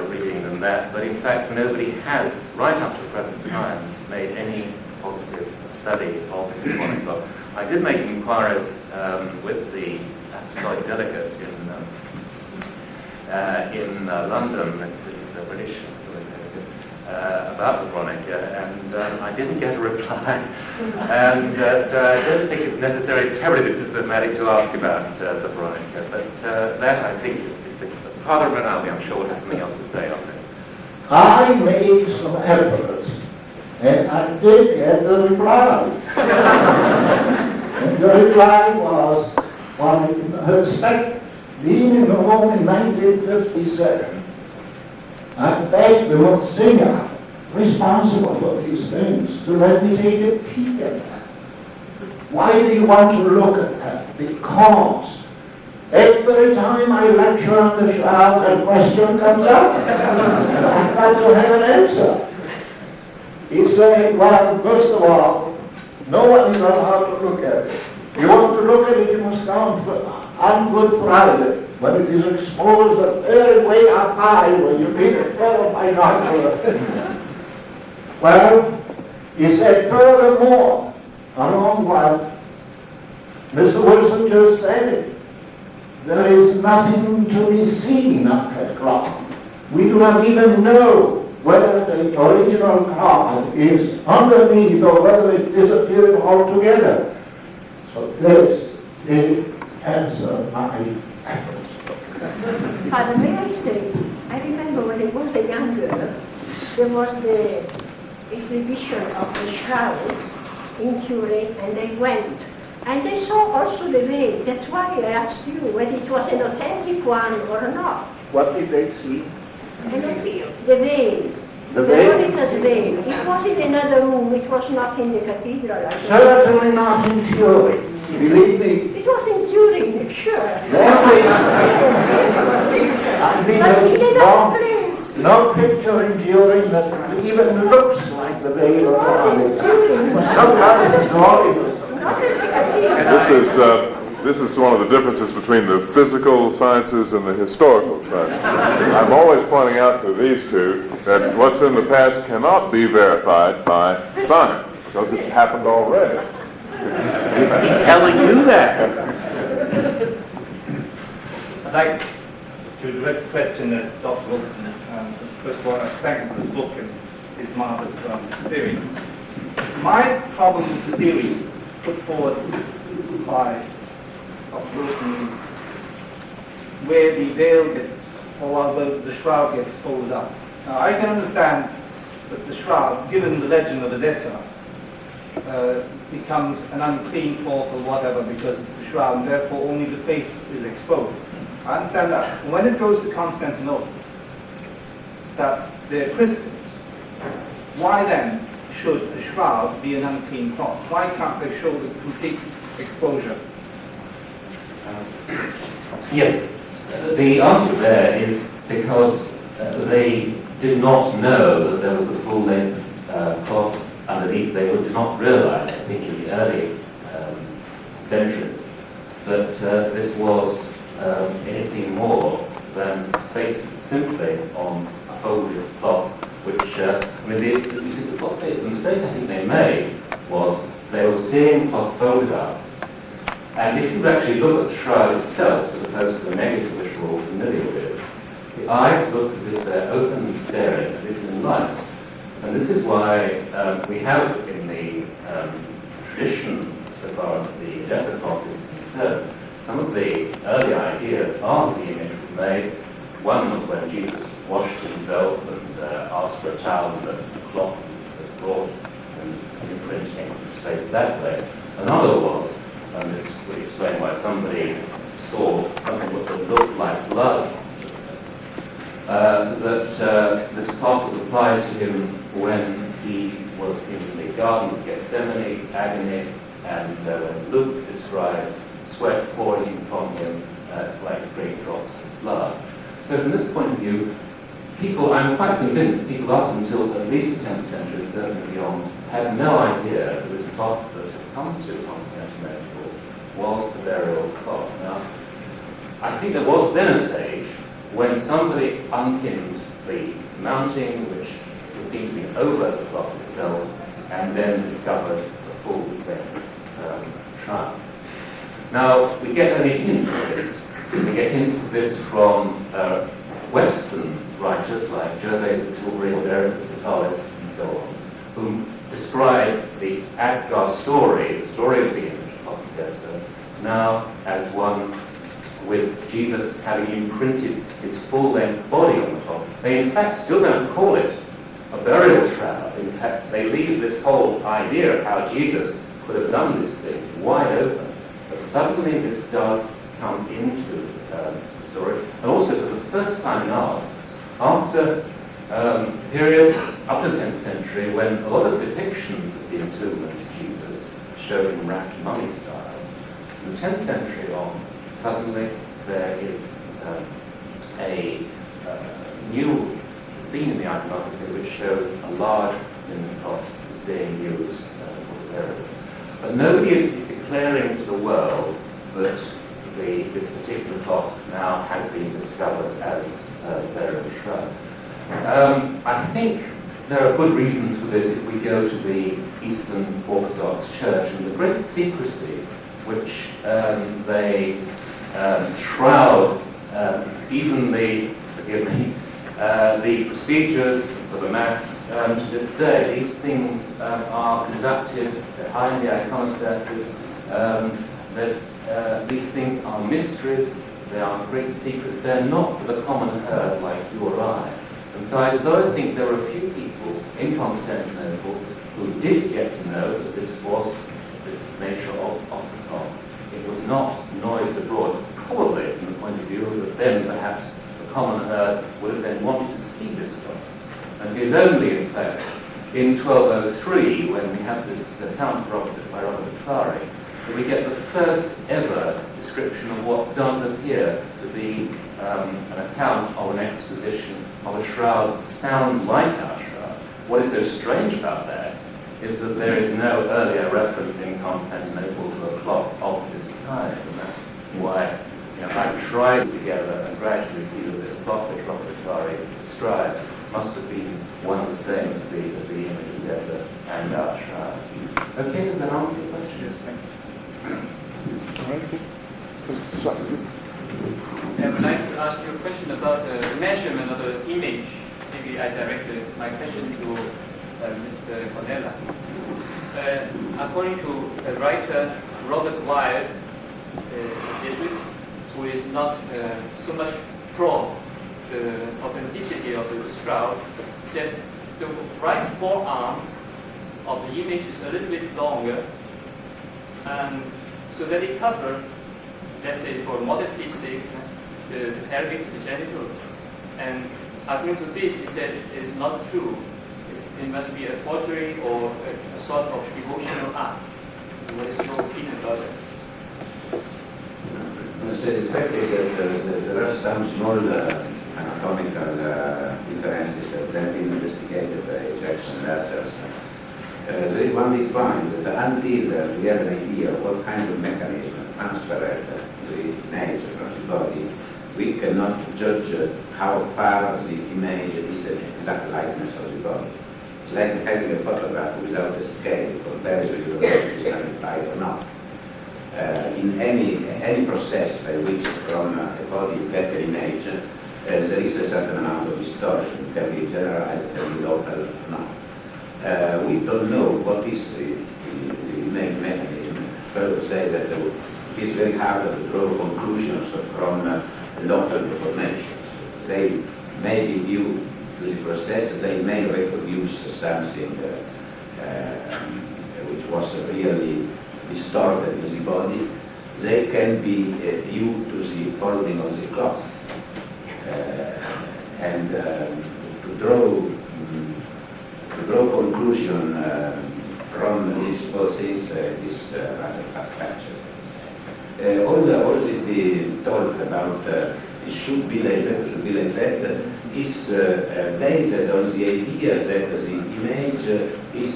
reading than that, but in fact nobody has, right up to the present time, made any positive study of the Veronica. I did make inquiries with the apostolic delegates in London, this British about the Veronica, and I didn't get a reply. And so I don't think it's necessarily terribly diplomatic to ask about the Veronica, but that I think is the Father Rinaldi, I'm sure, has something else to say on this. I made some efforts, and I did get the reply. And the reply was, well, in respect, being in Rome in 1957, I begged the Monsignor responsible for these things to let me take a peek at that. Why do you want to look at that? Because every time I lecture on the Shroud, a question comes up. And I've got to have an answer. He said, well, first of all, no one is allowed to look at it. You want to look at it, you must count on Good Friday, when it is exposed the very way up high, when you need a pair of binoculars. Well, he said furthermore, along while Mr. Wilson just said it, there is nothing to be seen up that ground. We do not even know whether the original cloud is underneath or whether it disappeared altogether. So this is answer my efforts. Father, may I say, I remember when I was a young girl, there was the exhibition of the Shroud in Turin, and they went. And they saw also the veil. That's why I asked you whether it was an authentic one or not. What did they see? And the veil. The veil? Veronica's veil. It was in another room. It was not in the cathedral. Certainly not in Turin. Believe me. It was in Turin, sure. There is. I mean, But there's in another place. no picture in Turin that even looks like the veil of Veronica. Sometimes it's glorious. This is one of the differences between the physical sciences and the historical sciences. I'm always pointing out to these two that what's in the past cannot be verified by science because it's happened already. Is he telling you that? I'd like to direct a question at Dr. Wilson. First of all, I thank him for his book and his marvelous theory. My problem with the theory put forward by Dr. Wilson is where the veil gets, or the shroud gets folded up. Now, I can understand that the shroud, given the legend of Edessa, becomes an unclean cloth or whatever because it's the shroud, and therefore only the face is exposed. I understand that. When it goes to Constantinople, that they're Christians, why then should a shroud be an unclean cloth? Why can't they show the complete exposure? Yes, the answer there is because they did not know that there was a full-length cloth underneath. They did not realize, I think in the early centuries, that this was anything more than based simply on a folded cloth, which, the mistake I think they made was they were seeing cloth folded up, and if you actually look at the shroud itself, as opposed to the negative which we're all familiar with, the eyes look as if they're open and staring, as if in light. And this is why we have in the tradition, so far as the Edessa cloth is concerned, some of the early ideas after the image was made. One was when Jesus washed himself and asked for a towel and the cloth was brought and the imprint came from his face that way. Another was, and this would explain why somebody saw something that looked like blood, that this cloth was applied to him when he was in the Garden of Gethsemane, agony, and when Luke describes sweat pouring from him like great drops of blood. So from this point of view, I'm quite convinced that people up until at least the 10th century, certainly beyond, had no idea that this cloth that had come to Constantinople was the burial cloth. Now, I think there was then a stage when somebody unpinned the mounting, which would seem to be over the cloth itself, and then discovered the full-length shroud. Now, we get only hints of this. We get hints of this from Western writers like Gervase of Tilbury, Ordericus Vitalis, and so on, who describe the Adgar story, the story of the image of Edessa, now as one with Jesus having imprinted his full-length body on the top. They in fact still don't call it a burial shroud. In fact, they leave this whole idea of how Jesus could have done this thing wide open. But suddenly this does come into the story. And also for the first time now, after a period up to the 10th century when a lot of depictions of the entombment of Jesus showed in wrapped mummy style, in the 10th century on, suddenly there is a new scene in the iconography which shows a large linen cloth being used for the burial. But nobody is declaring to the world that this particular cloth now has been discovered as the burial shroud. I think there are good reasons for this if we go to the Eastern Orthodox Church and the great secrecy which they shroud even the procedures for the Mass to this day. These things are conducted behind the iconostasis. These things are mysteries, they are great secrets, they're not for the common herd like you or I. And so although I think there were a few people in Constantinople who did get to know that this was this nature of octagon, it was not noise abroad, probably from the point of view that then perhaps the common herd would have then wanted to see this God. And it is only, in fact, in 1203, when we have this account by Robert de Clary, that we get the first ever description of what does appear to be an account of an exposition of a shroud that sounds like our shroud. What is so strange about that is that there is no earlier reference in Constantinople to a cloth of this kind, and that's why I've tried together and gradually see that this cloth which Robert de Clary describes must have been one and the same as the image of Desert and our shroud. Okay, does that answer the question? Yes, thank you. I would like to ask you a question about the measurement of the image. Maybe I directed my question to Mr. Cornella. According to the writer Robert Wilde, a Jesuit, who is not so much pro the authenticity of the shroud, said the right forearm of the image is a little bit longer, and so that it covers, let's say for modesty's sake, the pelvic, the genital. And according to this, he said it is not true. It must be a forgery or a sort of devotional act. What is your opinion about it? The fact is that there are some small anatomical differences that have been investigated by Jackson and others. There is one is point that until we have an idea of what kind of mechanism transferred the image from the body, we cannot judge how far the image is an exact likeness of the body. It's like having a photograph without a scale compared to your identified or not. In any process by which from a body you get an image, there is a certain amount of distortion. It can be generalized, it can be local or not. We don't know what is the main mechanism. Further say that it's very hard to draw conclusions from local formations. They may be due to the process, they may reproduce something which was really distorted in the body. They can be due to the folding of the cloth. And to draw conclusion from these things is rather far-fetched. All this the talk about it should be like that, is based on the idea that the image is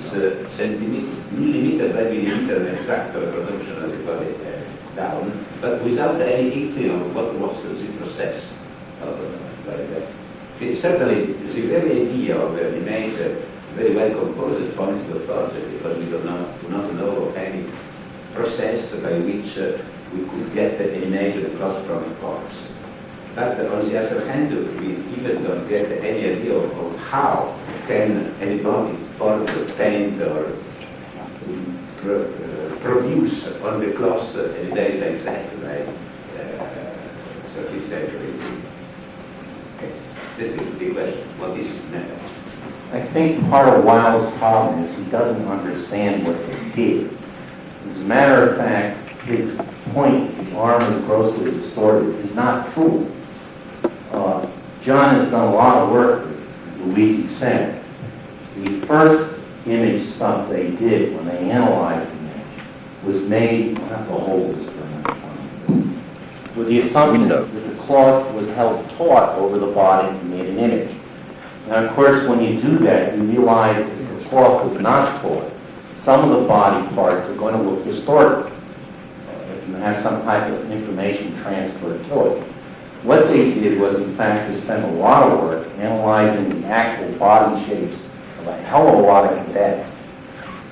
millimeter by millimeter an exact reproduction of the body down, but without any inkling of what was the process of that. Certainly, the very idea of an image very well composed points to a project, because we do not know of any process by which we could get an image of the cloth from a corpse. But on the other hand, we even don't get any idea of how can anybody paint or produce on the cloth a data exactly like 13th century. This is the question. What is it now? I think part of Wilde's problem is he doesn't understand what they did. As a matter of fact, his point, the arm is grossly distorted, is not true. John has done a lot of work with Luigi Sena. The first image stuff they did when they analyzed the image was made, I'll have to hold this for another time, with the assumption that the cloth was held taut over the body and made an image. And of course, when you do that, you realize that the cloth was not taut. Some of the body parts are going to look distorted. If and have some type of information transferred to it. What they did was, in fact, to spend a lot of work analyzing the actual body shapes of a hell of a lot of cadets.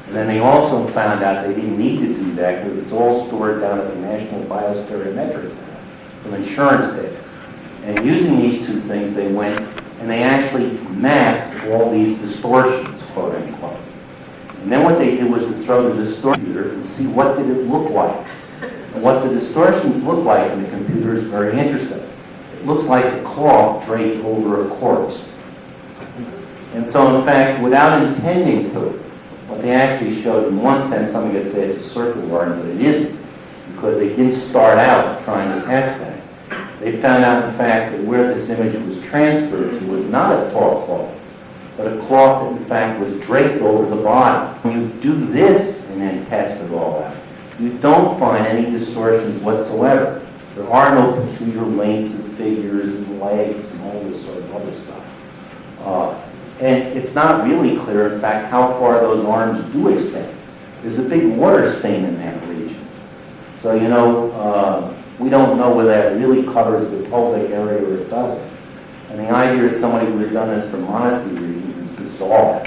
And then they also found out they didn't need to do that because it's all stored down at the National Biostereometric Center from insurance data. And using these two things, they went and they actually mapped all these distortions, quote unquote. And then what they did was to throw the distortion and see what did it look like. And what the distortions look like in the computer is very interesting. It looks like a cloth draped over a corpse. And so, in fact, without intending to, what they actually showed, in one sense, some could say it's a circular arm, but it isn't, because they didn't start out trying to test that. They found out, in fact, that where this image was transferred to was not a tall cloth, but a cloth that, in fact, was draped over the body. When you do this and then test it all out, you don't find any distortions whatsoever. There are no peculiar lengths of figures and legs and all this sort of other stuff. And it's not really clear, in fact, how far those arms do extend. There's a big water stain in that region. So, you know, we don't know whether that really covers the pelvic area or it doesn't. And the idea that somebody would have done this for modesty reasons is bizarre.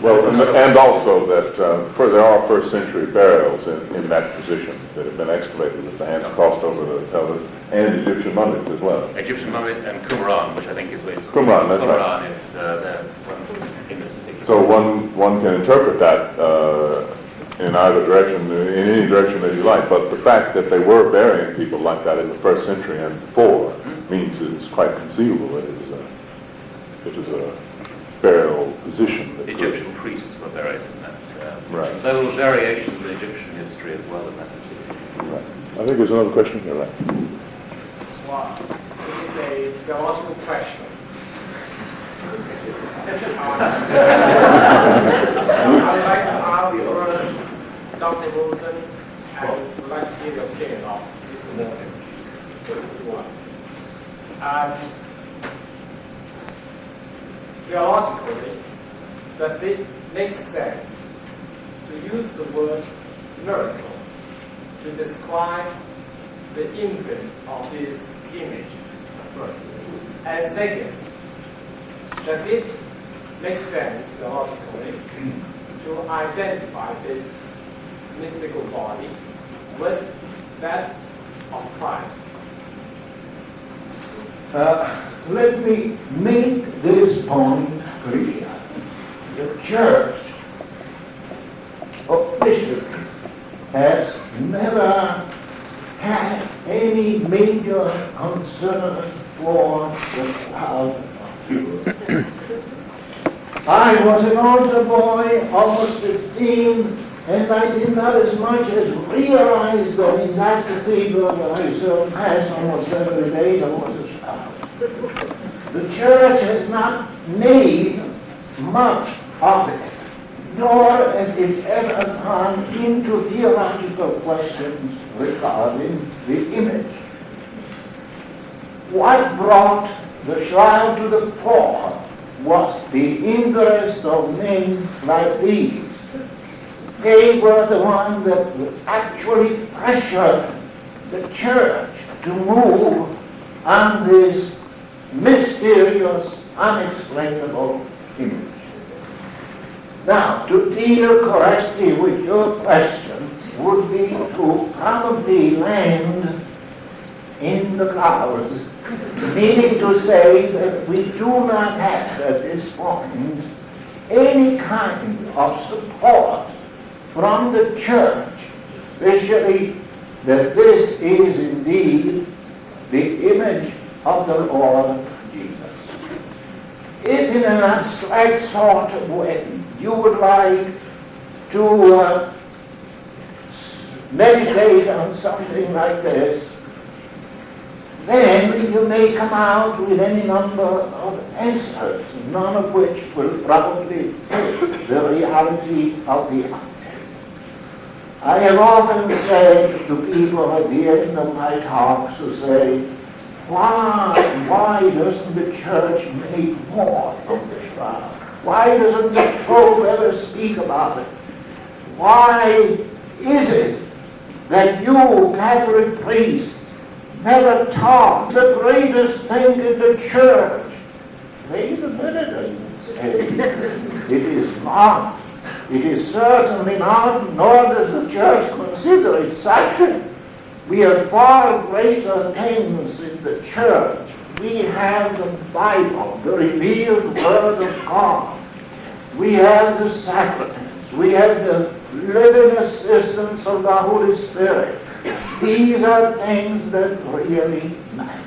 Well, and also that there are first century burials in that position that have been excavated with the hands crossed over the pelvis, and Egyptian mummies as well. Egyptian mummies and Qumran, which I think is where Qumran, that's right. Qumran is in this particular. So one can interpret that in either direction, in any direction that you like. But the fact that they were burying people like that in the first century and before means it's quite conceivable that it is a burial position. Egyptian priests were buried in that. Right. There were variations in Egyptian history as well in that particular. Right. I think there's another question here, right? Wow. This is a theological question. I would like to ask first Dr. Wilson, and I would like to hear your opinion on this morning. Theologically, does it make sense to use the word miracle to describe the influence of this image, firstly? And second, does it make sense theologically to identify this mystical body with that of Christ? Let me make this point clear. The Church officially has never had any major concern for the Shroud of Turin. I was an older boy, almost 15, and I did not as much as realize that in that cathedral that I saw Mass almost every day, there was a shroud. The Church has not made much of it, nor has it ever gone into theological questions regarding the image. What brought the shroud to the fore was the interest of men like these. They were the ones that actually pressured the Church to move on this mysterious, unexplainable image. Now, to deal correctly with your question would be to probably land in the clouds, meaning to say that we do not have at this point any kind of support from the Church, especially that this is indeed the image of the Lord Jesus. If in an abstract sort of way you would like to meditate on something like this, then you may come out with any number of answers, none of which will probably fit the reality of the object. I have often said to people at the end of my talks who say, why doesn't the Church make more of the shroud? Why doesn't the Pope ever speak about it? Why is it that you, Catholic priests, never taught the greatest thing in the church. Wait a minute, I say. It is not. It is certainly not, nor does the church consider it such. We have far greater things in the church. We have the Bible, the revealed Word of God. We have the sacraments. We have the living assistance of the Holy Spirit. These are things that really matter.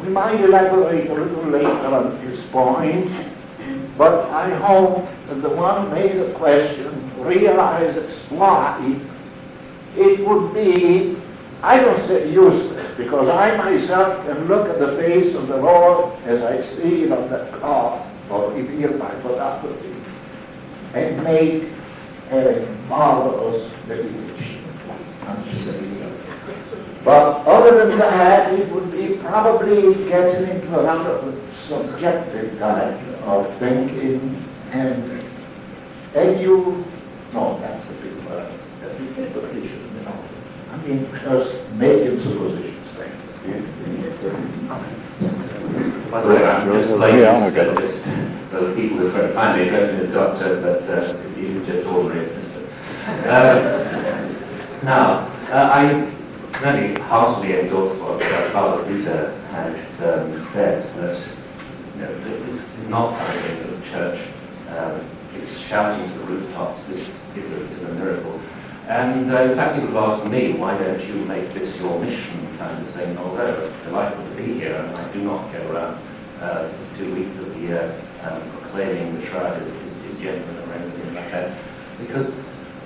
We might elaborate a little later on this point, but I hope that the one who made the question realizes why it would be, I don't say useless, because I myself can look at the face of the Lord as I see it on that cloth, or revealed by photography, and make a marvelous revelation. But other than that, it would be probably getting into a lot of subjective kind of thinking, and no, that's a big word. Education, you know. I mean, just making suppositions. By the way, I'm just like those people who are finally addressing the doctor, but he was just ordinary minister. Now, I really heartily endorse what Father Peter has said, that this is not something that the church is shouting to the rooftops. This is a miracle. And in fact, people have asked me, why don't you make this your mission kind of thing? Although it's delightful to be here, and I do not go around 2 weeks of the year proclaiming the Shroud is genuine or anything like that. Because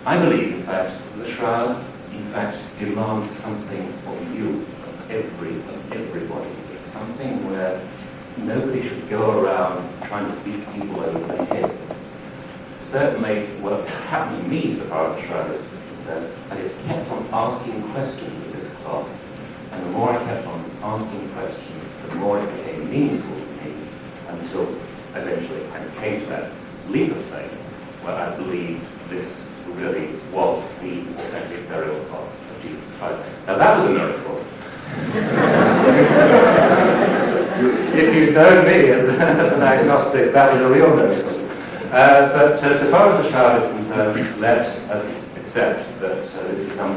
I believe, in fact, the Shroud, in fact, demands something of you, of everybody. It's something where nobody should go around trying to beat people over the head. Certainly, what happened to me so far as the Shroud is concerned, I just kept on asking questions of this cloth. And the more I kept on asking questions, the more it became meaningful to me, until eventually I came to that leap of faith, where I believed this really was the authentic burial cloth of Jesus Christ. Now that was a miracle. If you'd known me as an agnostic, that was a real miracle. But so far as the Shroud is concerned, let us accept that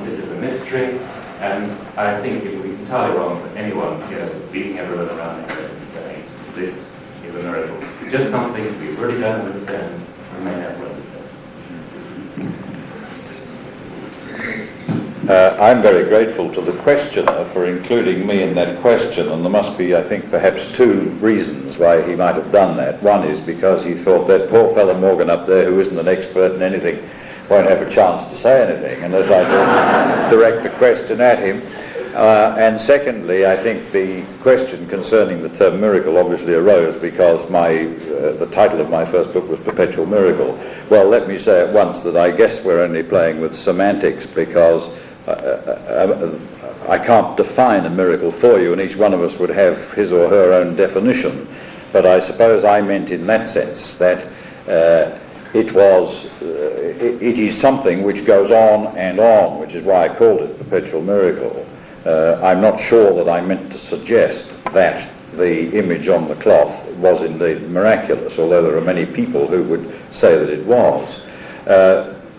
this is a mystery, and I think it would be entirely wrong for anyone beating everyone around the head and saying this is a miracle. It's just something we really don't understand and may never understand. I'm very grateful to the questioner for including me in that question, and there must be, I think, perhaps two reasons why he might have done that. One is because he thought that poor fellow Morgan up there, who isn't an expert in anything, won't have a chance to say anything unless I direct the question at him. And secondly, I think the question concerning the term miracle obviously arose because the title of my first book was Perpetual Miracle. Well, let me say at once that I guess we're only playing with semantics, because I can't define a miracle for you, and each one of us would have his or her own definition. But I suppose I meant in that sense that it is something which goes on, which is why I called it Perpetual Miracle. I'm not sure that I meant to suggest that the image on the cloth was indeed miraculous, although there are many people who would say that it was.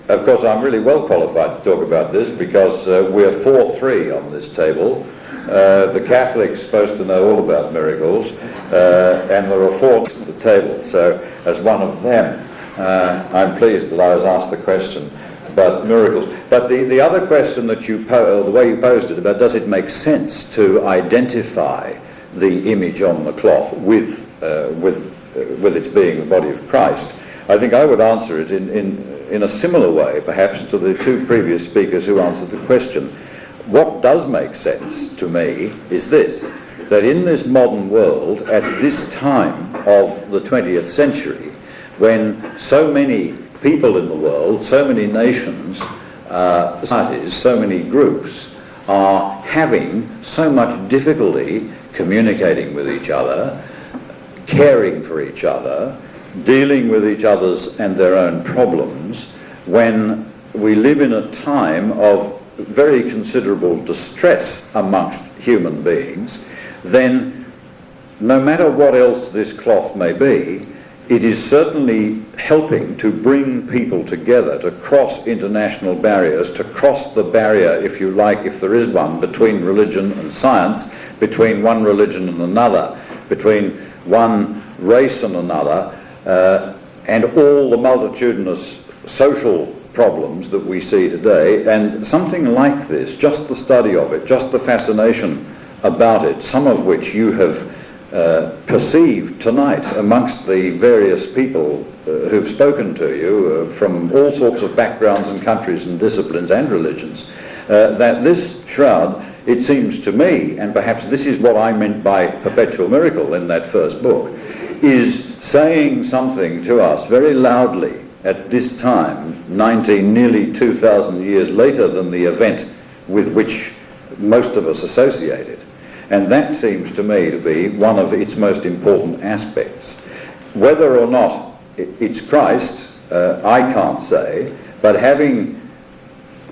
Of course, I'm really well qualified to talk about this because we're 4-3 on this table. The Catholics are supposed to know all about miracles, and there are 4 at the table. So, as one of them, I'm pleased that I was asked the question about miracles. But the other question that the way you posed it about does it make sense to identify the image on the cloth with its being the body of Christ, I think I would answer it in a similar way, perhaps, to the 2 previous speakers who answered the question. What does make sense to me is this, that in this modern world, at this time of the 20th century, when so many people in the world, so many nations, societies, so many groups are having so much difficulty communicating with each other, caring for each other, dealing with each other's and their own problems, when we live in a time of very considerable distress amongst human beings, then no matter what else this cloth may be, it is certainly helping to bring people together, to cross international barriers, to cross the barrier, if you like, if there is one, between religion and science, between one religion and another, between one race and another, and all the multitudinous social problems that we see today. And something like this, just the study of it, just the fascination about it, some of which you have perceived tonight amongst the various people who've spoken to you from all sorts of backgrounds and countries and disciplines and religions, that this shroud, it seems to me, and perhaps this is what I meant by perpetual miracle in that first book, is saying something to us very loudly at this time, nearly 2,000 years later than the event with which most of us associate it. And that seems to me to be one of its most important aspects. Whether or not it's Christ, I can't say, but having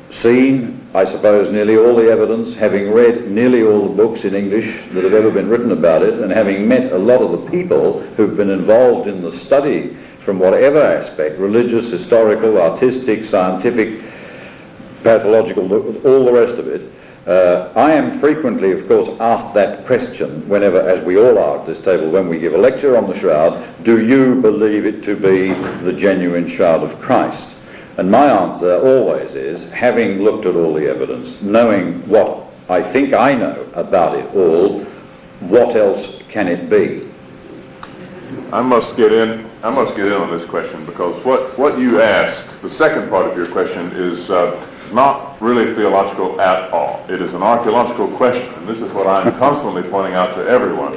seen, I suppose, nearly all the evidence, having read nearly all the books in English that have ever been written about it, and having met a lot of the people who've been involved in the study from whatever aspect, religious, historical, artistic, scientific, pathological, all the rest of it, I am frequently, of course, asked that question whenever, as we all are at this table, when we give a lecture on the Shroud, do you believe it to be the genuine Shroud of Christ? And my answer always is, having looked at all the evidence, knowing what I think I know about it all, what else can it be? I must get in on this question, because what you ask, the second part of your question, is not really theological at all. It is an archaeological question, and this is what I'm constantly pointing out to everyone,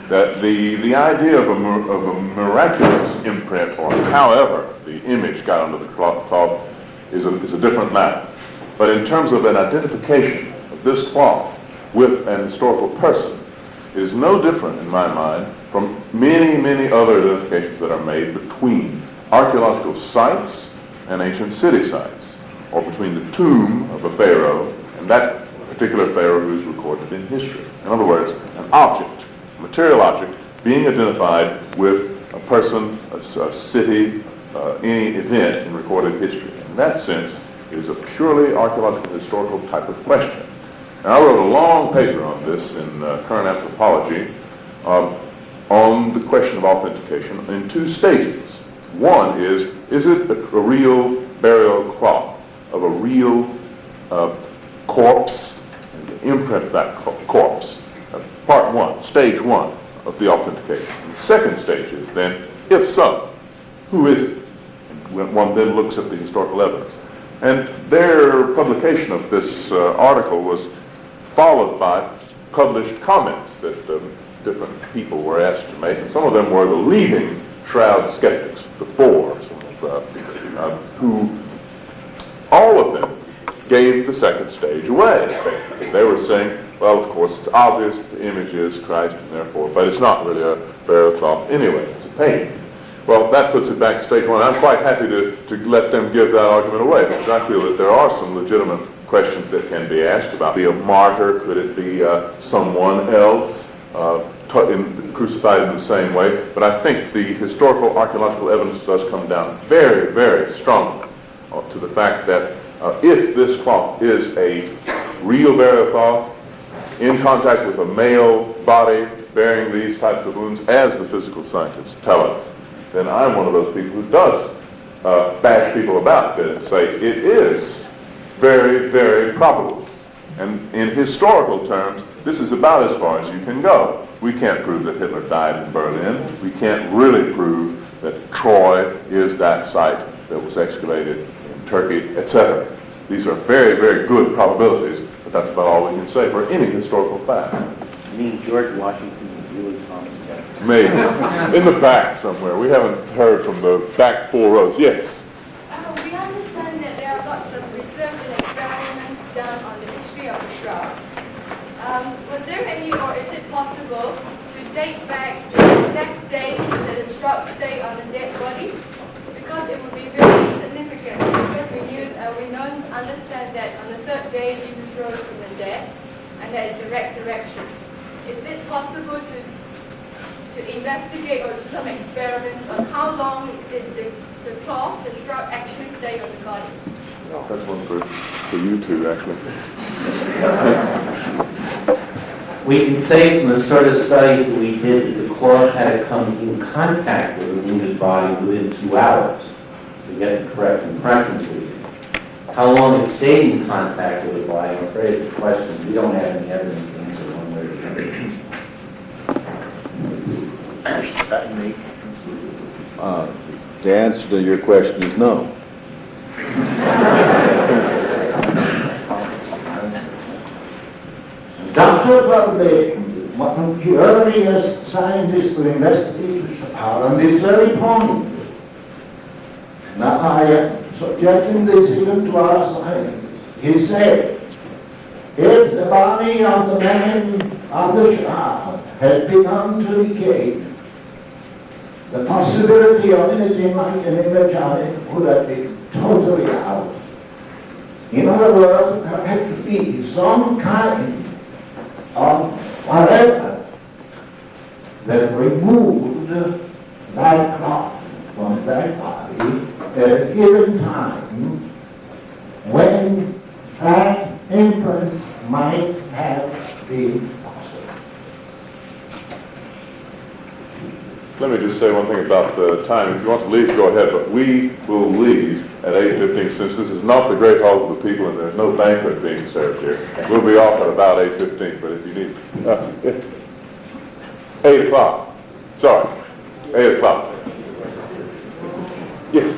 that the idea of a miraculous imprint, or however the image got onto the cloth, is a different matter. But in terms of an identification of this cloth with an historical person, it is no different, in my mind, from many, many other identifications that are made between archaeological sites and ancient city sites, or between the tomb of a pharaoh and that particular pharaoh who is recorded in history. In other words, an object, a material object, being identified with a person, a city, any event in recorded history. In that sense, it is a purely archaeological, historical type of question. And I wrote a long paper on this in Current Anthropology on the question of authentication in two stages. One is it a real burial cloth of a real corpse, and the imprint of that corpse? Part one, stage one of the authentication. And the second stage is then, if so, who is it? And one then looks at the historical evidence. And their publication of this article was followed by published comments that different people were asked to make, and some of them were the leading Shroud skeptics, the four, who all of them gave the second stage away. They were saying, well, of course, it's obvious that the image is Christ, and therefore, but it's not really a burial cloth anyway, it's a painting. Well, that puts it back to stage one. I'm quite happy to let them give that argument away, because I feel that there are some legitimate questions that can be asked about. Be a martyr? Could it be someone else crucified in the same way? But I think the historical archaeological evidence does come down very, very strongly to the fact that if this cloth is a real burial cloth in contact with a male body bearing these types of wounds, as the physical scientists tell us, then I'm one of those people who does bash people about it and say it is very, very probable. And in historical terms, this is about as far as you can go. We can't prove that Hitler died in Berlin. We can't really prove that Troy is that site that was excavated in Turkey, etc. These are very, very good probabilities, but that's about all we can say for any historical fact. You mean George Washington really promised that? Maybe. In the back somewhere. We haven't heard from the back 4 rows. Yes? We understand that there are lots of research and experiments done on the history of the Shroud. Was there any, or is it possible to date back the exact date that the Shroud stayed on the dead body? Because it would be very significant, because we know understand that on the third day Jesus rose from the dead, and there is a resurrection. Is it possible to investigate or do some experiments on how long did the cloth, the shroud, actually stay on the body? That's one for you two, actually. We can say from the sort of studies that we did that the cloth had to come in contact with the wounded body within 2 hours to get the correct impression to you. How long it stayed in contact with the body, I'm afraid, is a question we don't have any evidence to answer one way or the other. The answer to your question is no. Dr. Bradley, one of the earliest scientists to investigate the Shroud on this very point. Now, I am subjecting this even to our science. He said, if the body of the man of the Shroud had begun to decay, the possibility of anything like an image on it would have been totally out. In other words, there had to be some kind of whatever that removed that cloth from that body at a given time when that imprint might have been possible. Let me just say one thing about the time. If you want to leave, go ahead, but we will leave at 8:15 since this is not the Great Hall of the People and there's no banquet being served here. We'll be off at about 8:15, but if you need... 8 o'clock. Sorry, 8 o'clock. Yes?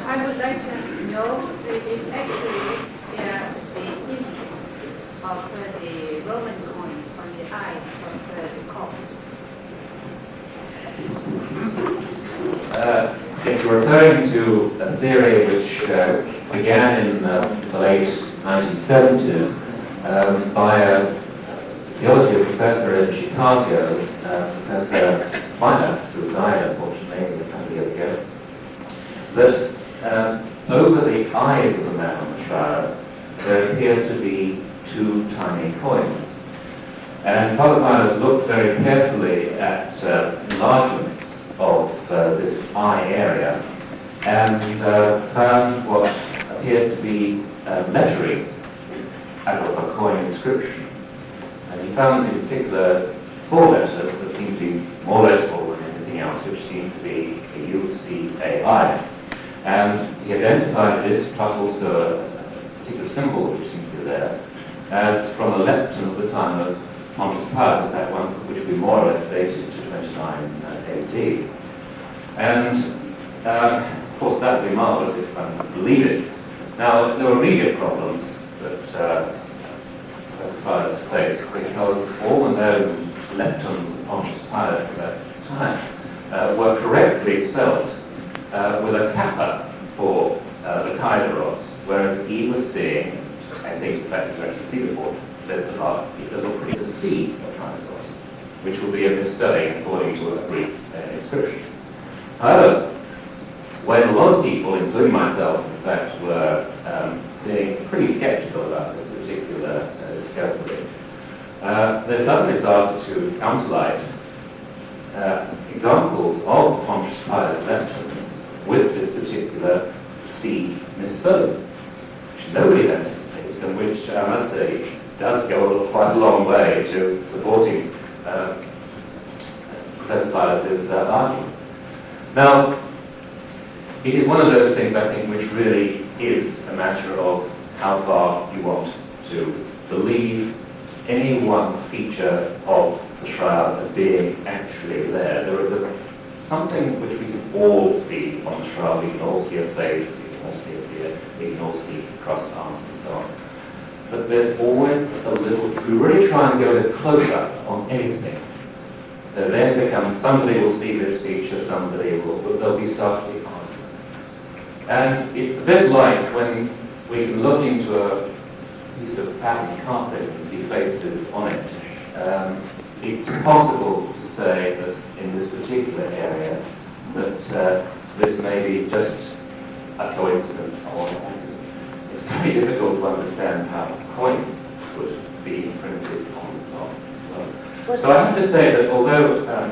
I would like to know if actually there are the image of the Roman coins on the eyes of the coffin. It's referring to a theory which began in the late 1970s by a theology professor in Chicago, Professor Finance, who died unfortunately a couple of years ago, that over the eyes of the man on the shroud there appear to be 2 tiny coins. And Father Finance looked very carefully at enlargements of this eye area and found what appeared to be lettering as of a coin inscription. And he found in particular 4 letters that seemed to be more legible than anything else, which seemed to be a U-C-A-I. And he identified this, plus also a particular symbol which seemed to be there, as from a lepton of the time of Pontius Pilate, that one which would be more or less dated to 29 AD. And of course that would be marvelous if one could believe it. Now, there were immediate problems that Professor Pilate faced because all the known leptons of Pontius Pilate at that time were correctly spelled with a kappa for the Kaiseros, whereas he was seeing, I think in fact you actually see before, there's the part, it does look pretty to see of Kaiseros, which will be a misspelling according to a Greek inscription. However, when a lot of people, including myself, in fact, were being pretty skeptical about this particular discovery, they suddenly started to come to light examples of Pontius Pilate leptons with this particular C misspelling, which nobody had anticipated, and which, I must say, does go quite a long way to supporting Professor Pilate's argument. Now, it is one of those things, I think, which really is a matter of how far you want to believe any one feature of the shroud as being actually there. There is something which we can all see on the shroud. We can all see a face, we can all see a beard, we can all see crossed arms and so on. But there's always a little, if we really try and go a close-up on anything, there then becomes somebody will see this feature, somebody will, they'll be starting to argue. And it's a bit like when we can look into a piece of patterned carpet and see faces on it. It's possible to say that in this particular area that this may be just a coincidence or an accident. It's it's very difficult to understand how coins would be imprinted on the top as well. So I have to say that although that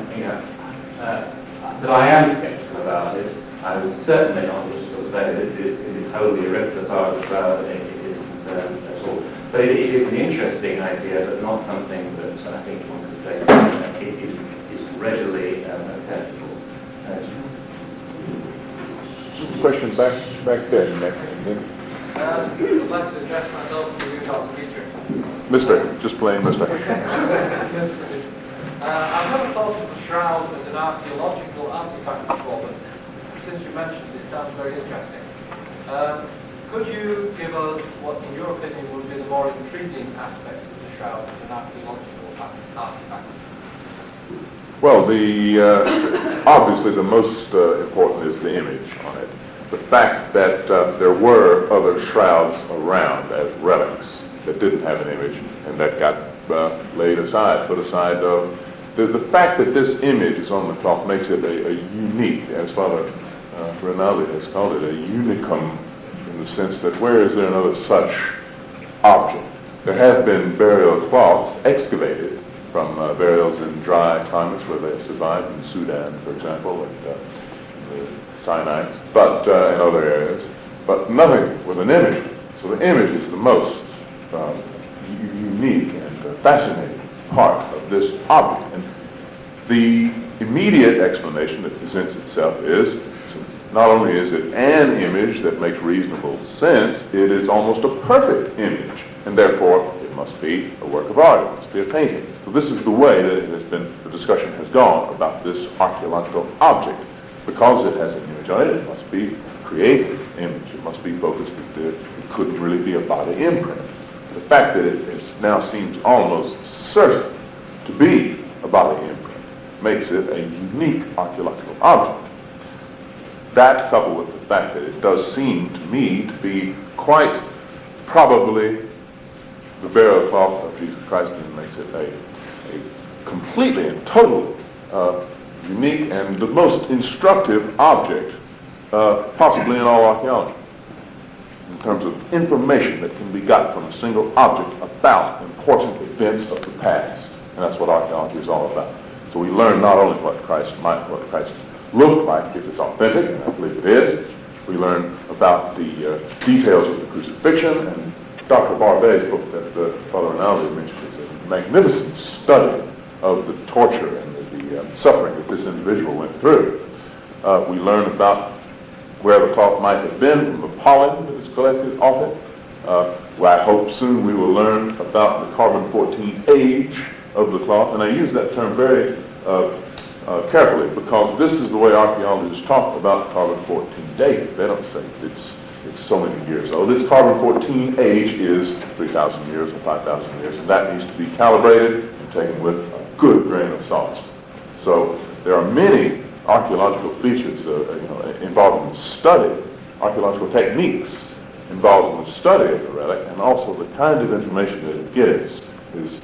I am sceptical about it, I would certainly not wish to sort of say this is wholly ripped apart the Shroud and it is concerned at all. But it is an interesting idea, but not something that I think one could say is readily acceptable. Question back there, Nick. I'd like to address myself to you, Dr. Dietrich. Mr. Just plain Mr. I've never thought of the Shroud as an archaeological artifact before, but since you mentioned it, it sounds very interesting. Could you give us what, in your opinion, would be the more intriguing aspects of the Shroud as an archaeological artifact? Well, obviously the most important is the image on it. The fact that there were other shrouds around as relics that didn't have an image and that got laid aside, put aside. The fact that this image is on the cloth makes it a unique, as Father Rinaldi has called it, a unicum, in the sense that where is there another such object? There have been burial cloths excavated from burials in dry climates where they survived, in Sudan, for example, and the Sinai, but in other areas, but nothing with an image. So the image is the most unique and fascinating part of this object. And the immediate explanation that presents itself is, not only is it an image that makes reasonable sense, it is almost a perfect image, and therefore it must be a work of art, it must be a painting. So this is the way that it has been, the discussion has gone about this archaeological object. Because it has an image on it, it must be a creative image. It must be focused that it couldn't really be a body imprint. The fact that it now seems almost certain to be a body imprint makes it a unique archaeological object. That, coupled with the fact that it does seem to me to be quite probably the burial cloth of Jesus Christ, then makes it a completely and totally unique and the most instructive object possibly in all archaeology, in terms of information that can be got from a single object about important events of the past. And that's what archaeology is all about. So we learn not only what Christ looked like, if it's authentic, and I believe it is. We learn about the details of the crucifixion, and Dr. Barbet's book that Father Rinaldi mentioned is a magnificent study of the torture and the suffering that this individual went through. We learn about where the cloth might have been from the pollen that is collected off it. Well, I hope soon we will learn about the carbon-14 age of the cloth, and I use that term very carefully, because this is the way archaeologists talk about carbon-14 date. They don't say it's so many years old. Its carbon-14 age is 3,000 years or 5,000 years, and that needs to be calibrated and taken with a good grain of salt. So there are many archaeological features involved in the study, archaeological techniques involved in the study of the relic, and also the kind of information that it gives is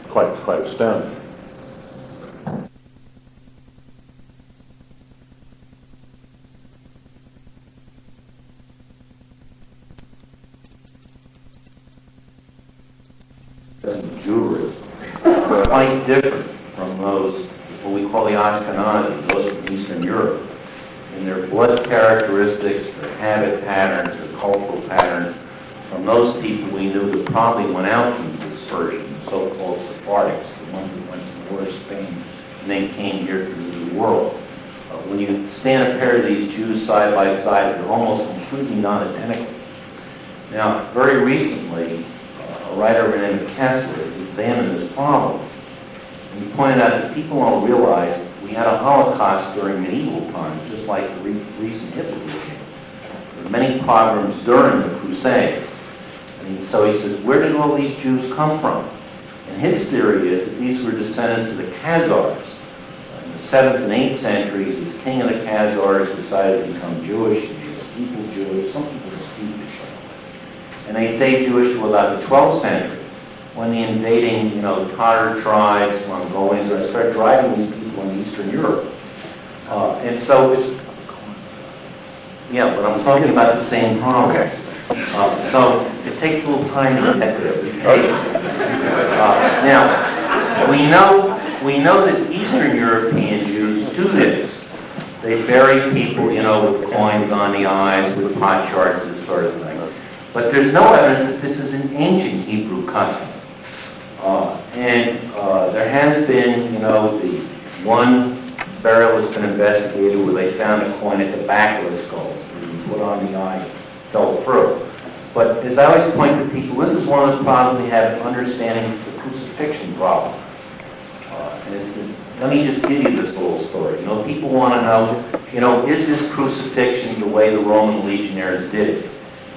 quite astounding. Jewelry, quite different from those, what we call the Ashkenazi, those from Eastern Europe, in their blood characteristics, their habit patterns, their cultural patterns, from those people we knew that probably went out from the dispersion, the so-called Sephardics, the ones that went to war in Spain and then came here to the New World. When you stand a pair of these Jews side by side, they're almost completely non-identical. Now, very recently, a writer by the name of Kessler has examined this problem. And he pointed out that people don't realize we had a Holocaust during medieval times, just like the recent Hitler regime. There were many pogroms during the Crusades. And so he says, where did all these Jews come from? And his theory is that these were descendants of the Khazars. In the 7th and 8th century, this king of the Khazars decided to become Jewish. He was a people Jewish. Some people dispute this. And they stayed Jewish till about the 12th century, when the invading, Tatar tribes, Mongolians, started driving these people in Eastern Europe. And so it's, but I'm talking about the same problem. Okay. So it takes a little time to get there. Now, we know that Eastern European Jews do this. They bury people, with coins on the eyes, with pot shards, this sort of thing. But there's no evidence that this is an ancient Hebrew custom. There has been, the one burial that's been investigated where they found a coin at the back of the skulls, put on the eye, fell through. But as I always point to people, this is one of the problems we have in understanding the crucifixion problem. Let me just give you this little story. People want to know, is this crucifixion the way the Roman legionaries did it?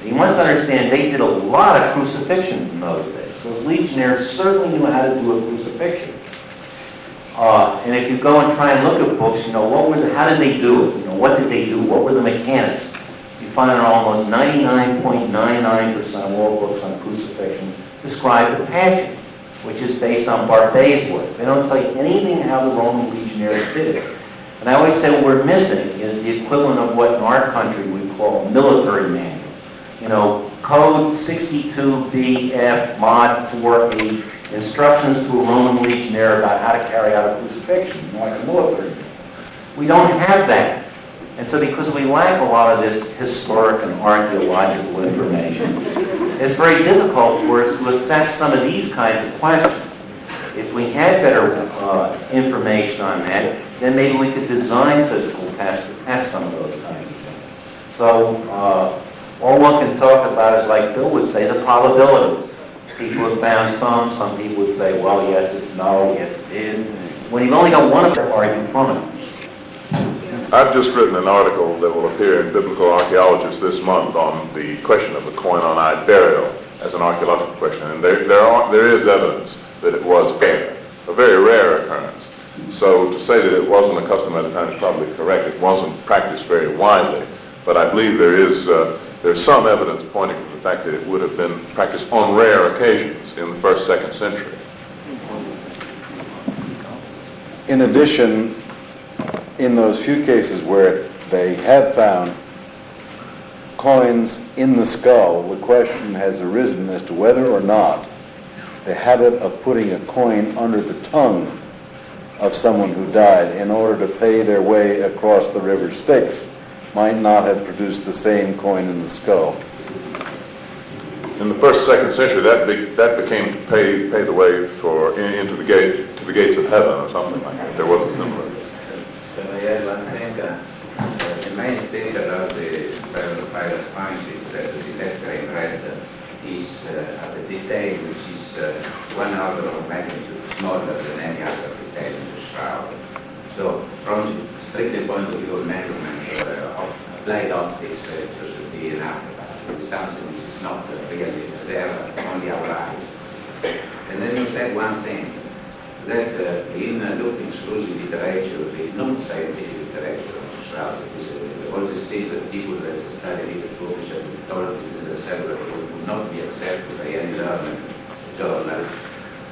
You must understand they did a lot of crucifixions in those days. Those legionaries certainly knew how to do a crucifixion. And if you go and try and look at books, how did they do it? What did they do? What were the mechanics? You find that almost 99.99% of all books on crucifixion describe the Passion, which is based on Barbet's work. They don't tell you anything how the Roman legionaries did it. And I always say what we're missing is the equivalent of what in our country we call a military manual. Code 62BF Mod 4E, instructions to a Roman legionnaire about how to carry out a crucifixion, like a military manual. We don't have that. And so because we lack a lot of this historic and archaeological information, it's very difficult for us to assess some of these kinds of questions. If we had better information on that, then maybe we could design physical tests to test some of those kinds of things. So all one can talk about is, like Bill would say, the probabilities. People have found some people would say, well, yes, it's no, yes, it is. When you've only got one of them, argue from it. I've just written an article that will appear in Biblical Archaeologist this month on the question of the coin-on-eye burial as an archaeological question, and there is evidence that it was there, a very rare occurrence. So to say that it wasn't a custom at the time is probably correct. It wasn't practiced very widely, but I believe there's some evidence pointing to the fact that it would have been practiced on rare occasions in the 1st, 2nd century. In addition, in those few cases where they have found coins in the skull, the question has arisen as to whether or not the habit of putting a coin under the tongue of someone who died in order to pay their way across the river Styx might not have produced the same coin in the skull. In the 1st, 2nd century, that became to pay the way into the gates of heaven or something like that. There was a similar. Can I add one thing? The main thing about the pilot finds is that the detector I read is at a detail which is 1 order of magnitude smaller than any other detail in the shroud. So from the strictly point of view of measurement of applied optics, it should be enough. It's something which is not really there, only our eyes. And then you said one thing, that in looking through the literature, the non-scientific literature of the shroud, all the things that people that study the books and told this is a several would not be accepted by any learned journal.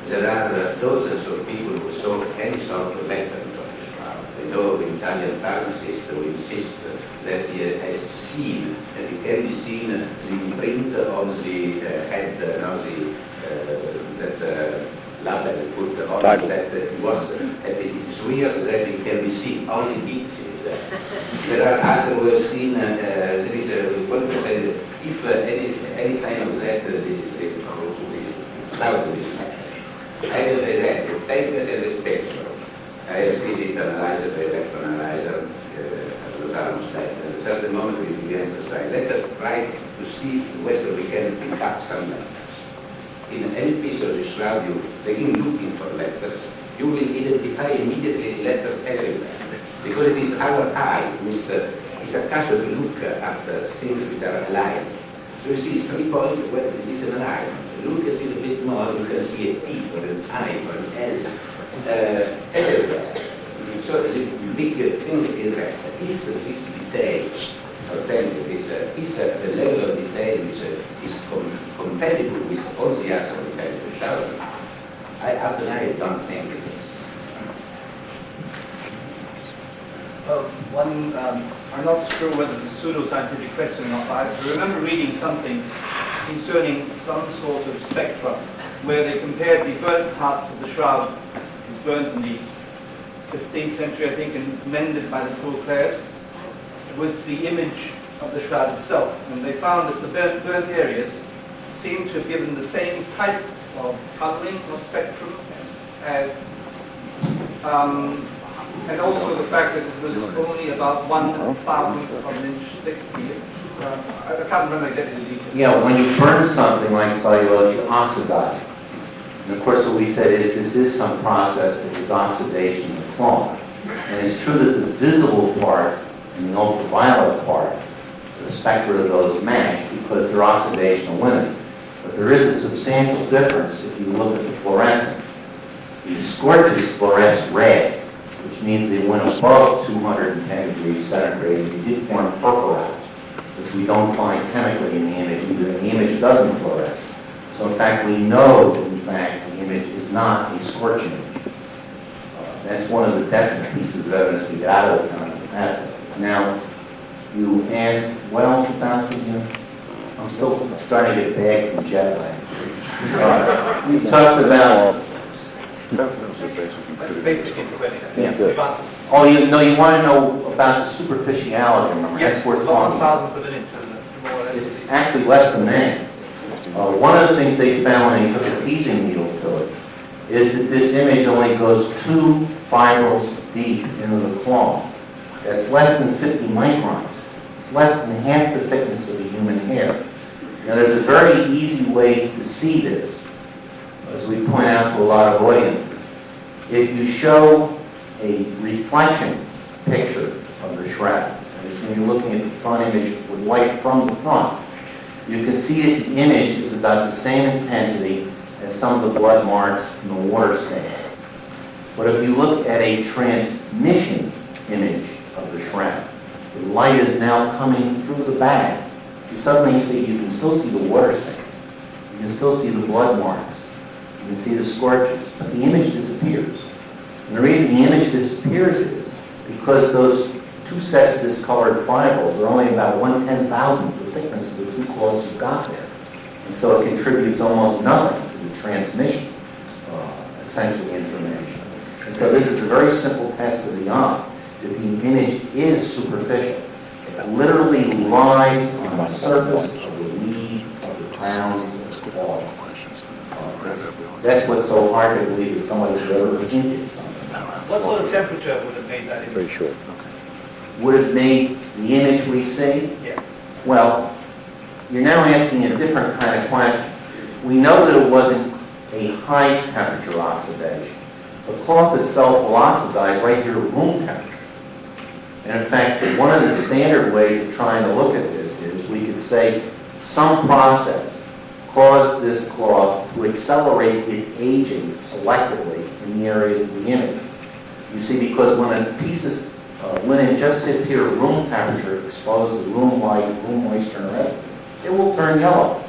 There are dozens of people who saw any sort of letter into the shroud. I know the Italian pharmacist who insists that he has seen, and it can be seen the imprint on the head, that label put on Title. that it was, it's weird that it can be seen, only bits is there. There are others who have seen, there is a, if any kind of that, the cloud is I will say that, take that as a spectrum. I have seen it analyzed by electron analyzer, at a certain moment we began to try. Let us try to see whether we can pick up some letters. In any piece of the shroud, you begin looking for letters, you will identify immediately letters everywhere. Because it is our eye which is attached to look at things which are alive. So you see 3 points where it is an alignment. Look at it a bit more, you can see a T or an I or an L everywhere. So the big thing is that this detail, I'll tell you, is the level of detail which is compatible with all the other details of the shroud. I don't think it is. One I'm not sure whether it's a pseudo-scientific question or not, but I remember reading something concerning some sort of spectra where they compared the burnt parts of the shroud, it was burnt in the 15th century, I think, and mended by the Poor Clares, with the image of the shroud itself. And they found that the burnt areas seemed to have given the same type of colouring or spectrum as, and also the fact that it was only about 1/1000th of an inch thick. I can't remember exactly the details. Yeah, when you burn something like cellulose, you oxidize it. And of course what we said is this is some process that is oxidation of the cloth. And it's true that the visible part and the ultraviolet part, the spectra of those match because they're oxidational limited. But there is a substantial difference if you look at the fluorescence. These scorches fluoresce red, which means they went above 210 degrees centigrade, and you did form purpurate, which we don't find chemically in the image either, and the image doesn't fluoresce. So in fact, we know that in fact the image is not a scorch image. That's one of the definite pieces of evidence we got out of the past. Now, you asked, what else about the, I'm still starting to get bagged from jet lag. We talked about... Basic question. Yeah. Oh, you want to know about the superficiality, remember? Yes, that's worth talking about. 1/1000th of an inch, isn't it? More or less. It's actually less than that. One of the things they found when they took a teasing needle to it is that this image only goes 2 fibrils deep into the cloth. That's less than 50 microns. It's less than half the thickness of a human hair. Now, there's a very easy way to see this, as we point out to a lot of audiences. If you show a reflection picture of the shroud, when you're looking at the front image with light from the front, you can see that the image is about the same intensity as some of the blood marks in the water stain. But if you look at a transmission image of the shroud, the light is now coming through the bag. You suddenly see, you can still see the water stains. You can still see the blood marks. You can see the scorches, but the image disappears. And the reason the image disappears is because those 2 sets of discolored fibrils are only about 1/10,000th the thickness of the 2 cloths you've got there. And so it contributes almost nothing to the transmission, essentially, information. And so this is a very simple test of the eye, that the image is superficial. It literally lies on the surface of the lead of the crowns of the cloth. That's what's so hard to believe that somebody's ever hinted something. What sort of temperature would have made that image? Very short. Would have made the image we see? Yeah. Well, you're now asking a different kind of question. We know that it wasn't a high temperature oxidation. The cloth itself will oxidize right here at room temperature. And in fact, one of the standard ways of trying to look at this is we could say some process caused this cloth to accelerate its aging selectively in the areas of the image. You see, because when a piece of linen just sits here at room temperature, exposed to room light, room moisture, and the rest of it, it will turn yellow.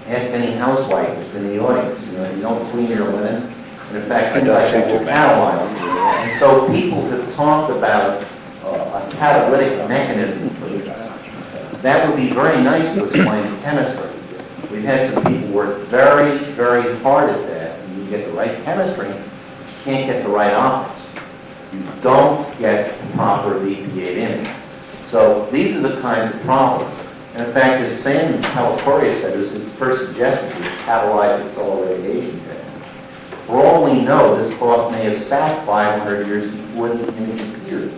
Ask any housewife who's in the audience. You don't clean your linen. And in fact, things like that will catalyze. And so people have talked about a catalytic mechanism for this. That would be very nice to explain in chemistry. We've had some people work very, very hard at that. And you get the right chemistry, but you can't get the right optics. You don't get the proper VPA image. So these are the kinds of problems. And in fact, as Sam Calacoria said, it was first suggested was catalyzed accelerated aging technique. For all we know, this cloth may have sat 500 years before the image appeared.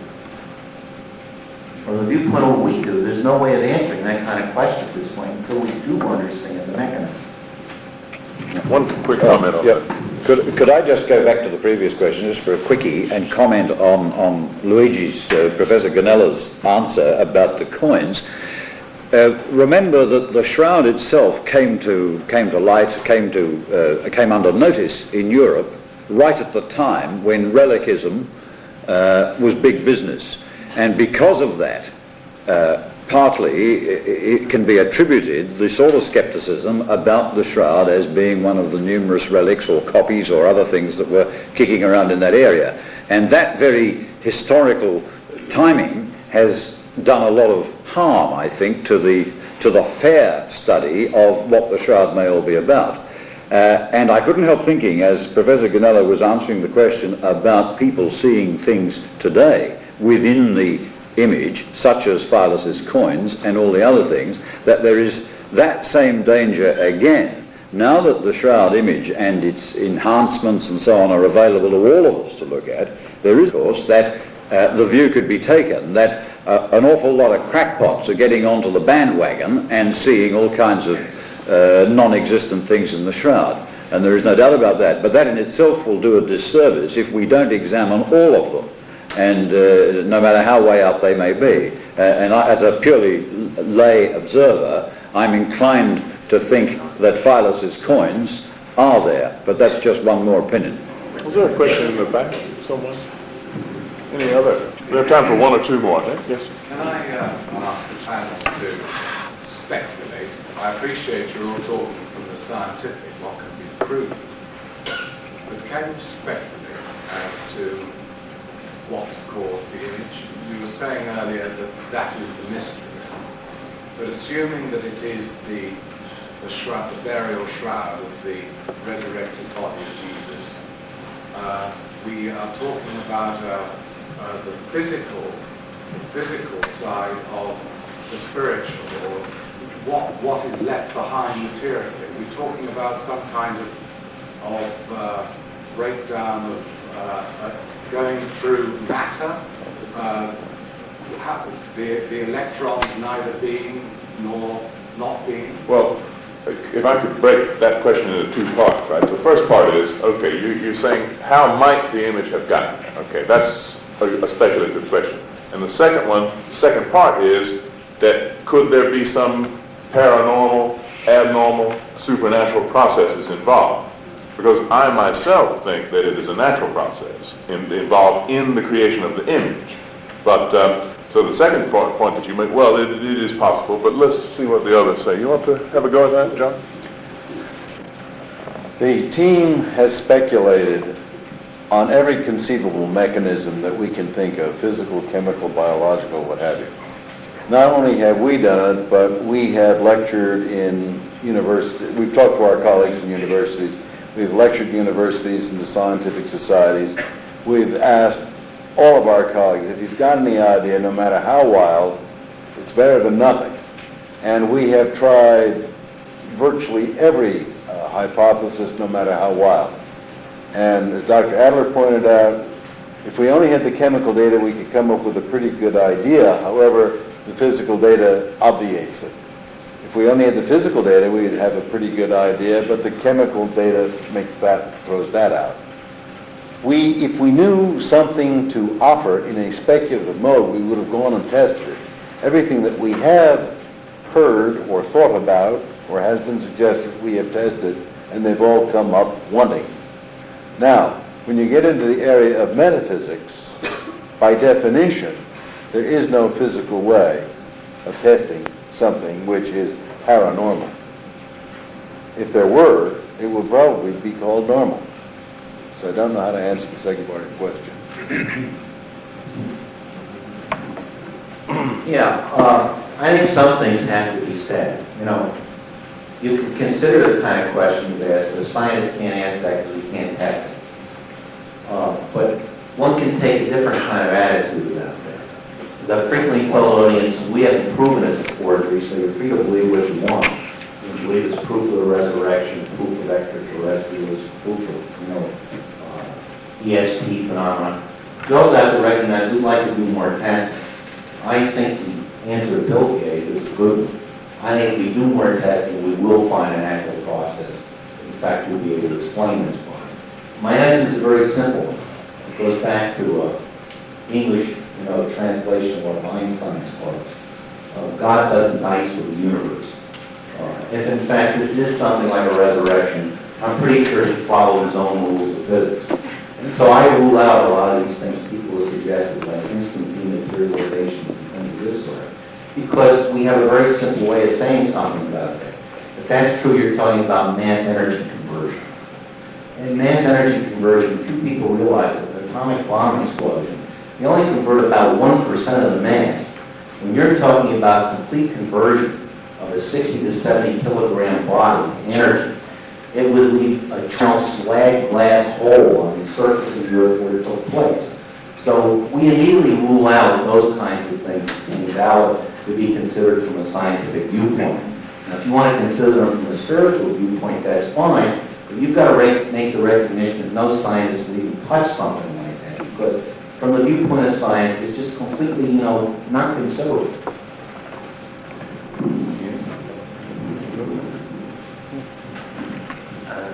From the viewpoint of what we do, there's no way of answering that kind of question at this point until we do understand the mechanism. One quick comment on that. Could I just go back to the previous question, just for a quickie, and comment on Luigi's, Professor Ganella's answer about the coins? Remember that the shroud itself came to light, came under notice in Europe right at the time when relicism was big business. And because of that, partly it can be attributed the sort of skepticism about the shroud as being one of the numerous relics or copies or other things that were kicking around in that area. And that very historical timing has done a lot of harm, I think, to the fair study of what the Shroud may all be about. And I couldn't help thinking, as Professor Ganella was answering the question about people seeing things today within the image, such as Philus's coins and all the other things, that there is that same danger again. Now that the Shroud image and its enhancements and so on are available to all of us to look at, there is, of course, that the view could be taken that an awful lot of crackpots are getting onto the bandwagon and seeing all kinds of non-existent things in the Shroud. And there is no doubt about that. But that in itself will do a disservice if we don't examine all of them, and no matter how way up they may be. And I, as a purely lay observer, I'm inclined to think that Philus's coins are there, but that's just one more opinion. Was there a question in the back? Someone? Any other? We have time for one or two more, I think. Yes? Can I ask the panel to speculate? I appreciate you're all talking from the scientific, what can be proved. But can you speculate as to what caused the image? You were saying earlier that that is the mystery. But assuming that it is the shroud, the burial shroud of the resurrected body of Jesus, we are talking about the physical side of the spiritual, or what is left behind materially. We're talking about some kind of breakdown of going through matter, the electrons neither being nor not being. Well, if I could break that question into two parts, right? The first part is, okay, you're saying, how might the image have gotten there? Okay, that's a speculative question. And the second part is that could there be some paranormal, abnormal, supernatural processes involved? Because I myself think that it is a natural process involved in the creation of the image. But so the second point that you make, well, it is possible, but let's see what the others say. You want to have a go at that, John? The team has speculated on every conceivable mechanism that we can think of, physical, chemical, biological, what have you. Not only have we done it, but we have lectured in universities. We've talked to our colleagues in universities. We've lectured in universities and the scientific societies. We've asked all of our colleagues, if you've got any idea, no matter how wild, it's better than nothing. And we have tried virtually every hypothesis, no matter how wild. And as Dr. Adler pointed out, if we only had the chemical data, we could come up with a pretty good idea. However, the physical data obviates it. If we only had the physical data, we'd have a pretty good idea, but the chemical data throws that out. If we knew something to offer in a speculative mode, we would have gone and tested it. Everything that we have heard or thought about or has been suggested, we have tested, and they've all come up wanting. Now, when you get into the area of metaphysics, by definition, there is no physical way of testing something which is paranormal. If there were, it would probably be called normal. So I don't know how to answer the second part of your question. I think some things have to be said. You know, you can consider the kind of question you've asked, but a scientist can't answer that because he can't test it. But one can take a different kind of attitude out there. As I frequently tell audiences, we haven't proven it's a forgery, so you're free to believe what you want. You believe it's proof of the resurrection, proof of extraterrestrials, proof of, ESP phenomena. You also have to recognize we'd like to do more testing. I think the answer Bill gave is a good one. I think if we do more testing, we will find an actual process. In fact, we'll be able to explain this one. My attitude is very simple. It goes back to English, translation of what Einstein's quotes. God doesn't dice with the universe. If in fact this is something like a resurrection, I'm pretty sure he followed his own rules of physics. And so I rule out a lot of these things people have suggested, like instant dematerializations and things of this sort. Because we have a very simple way of saying something about that. If that's true, you're talking about mass energy conversion. And in mass energy conversion, few people realize that the atomic bomb explosion, they only convert about 1% of the mass. when you're talking about complete conversion of a 60 to 70 kilogram body to energy, it would leave a slag glass hole on the surface of the Earth where it took place. So we immediately rule out those kinds of things as being valid to be considered from a scientific viewpoint. Now, if you want to consider them from a spiritual viewpoint, that's fine, but you've got to make the recognition that no scientist would even touch something like that, because from the viewpoint of science, it's just completely, not considerable.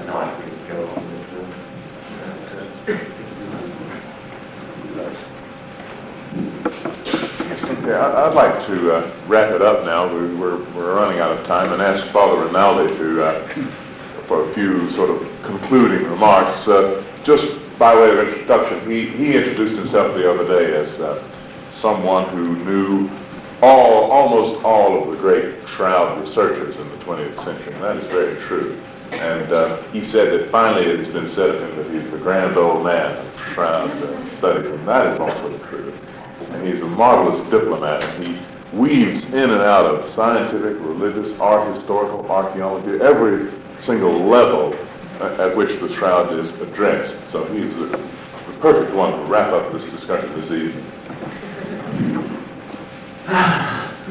No, I could go on with Okay, I'd like to wrap it up now. We're running out of time, and ask Father Rinaldi for a few sort of concluding remarks. Just by way of introduction, he introduced himself the other day as someone who knew almost all of the great Shroud researchers in the 20th century, and that is very true. And he said that finally it has been said of him that he's the grand old man of Shroud studies, and that is also true. And he's a marvelous diplomat, and he weaves in and out of scientific, religious, art, historical, archaeology, every single level at which the Shroud is addressed. So he's the perfect one to wrap up this discussion this evening.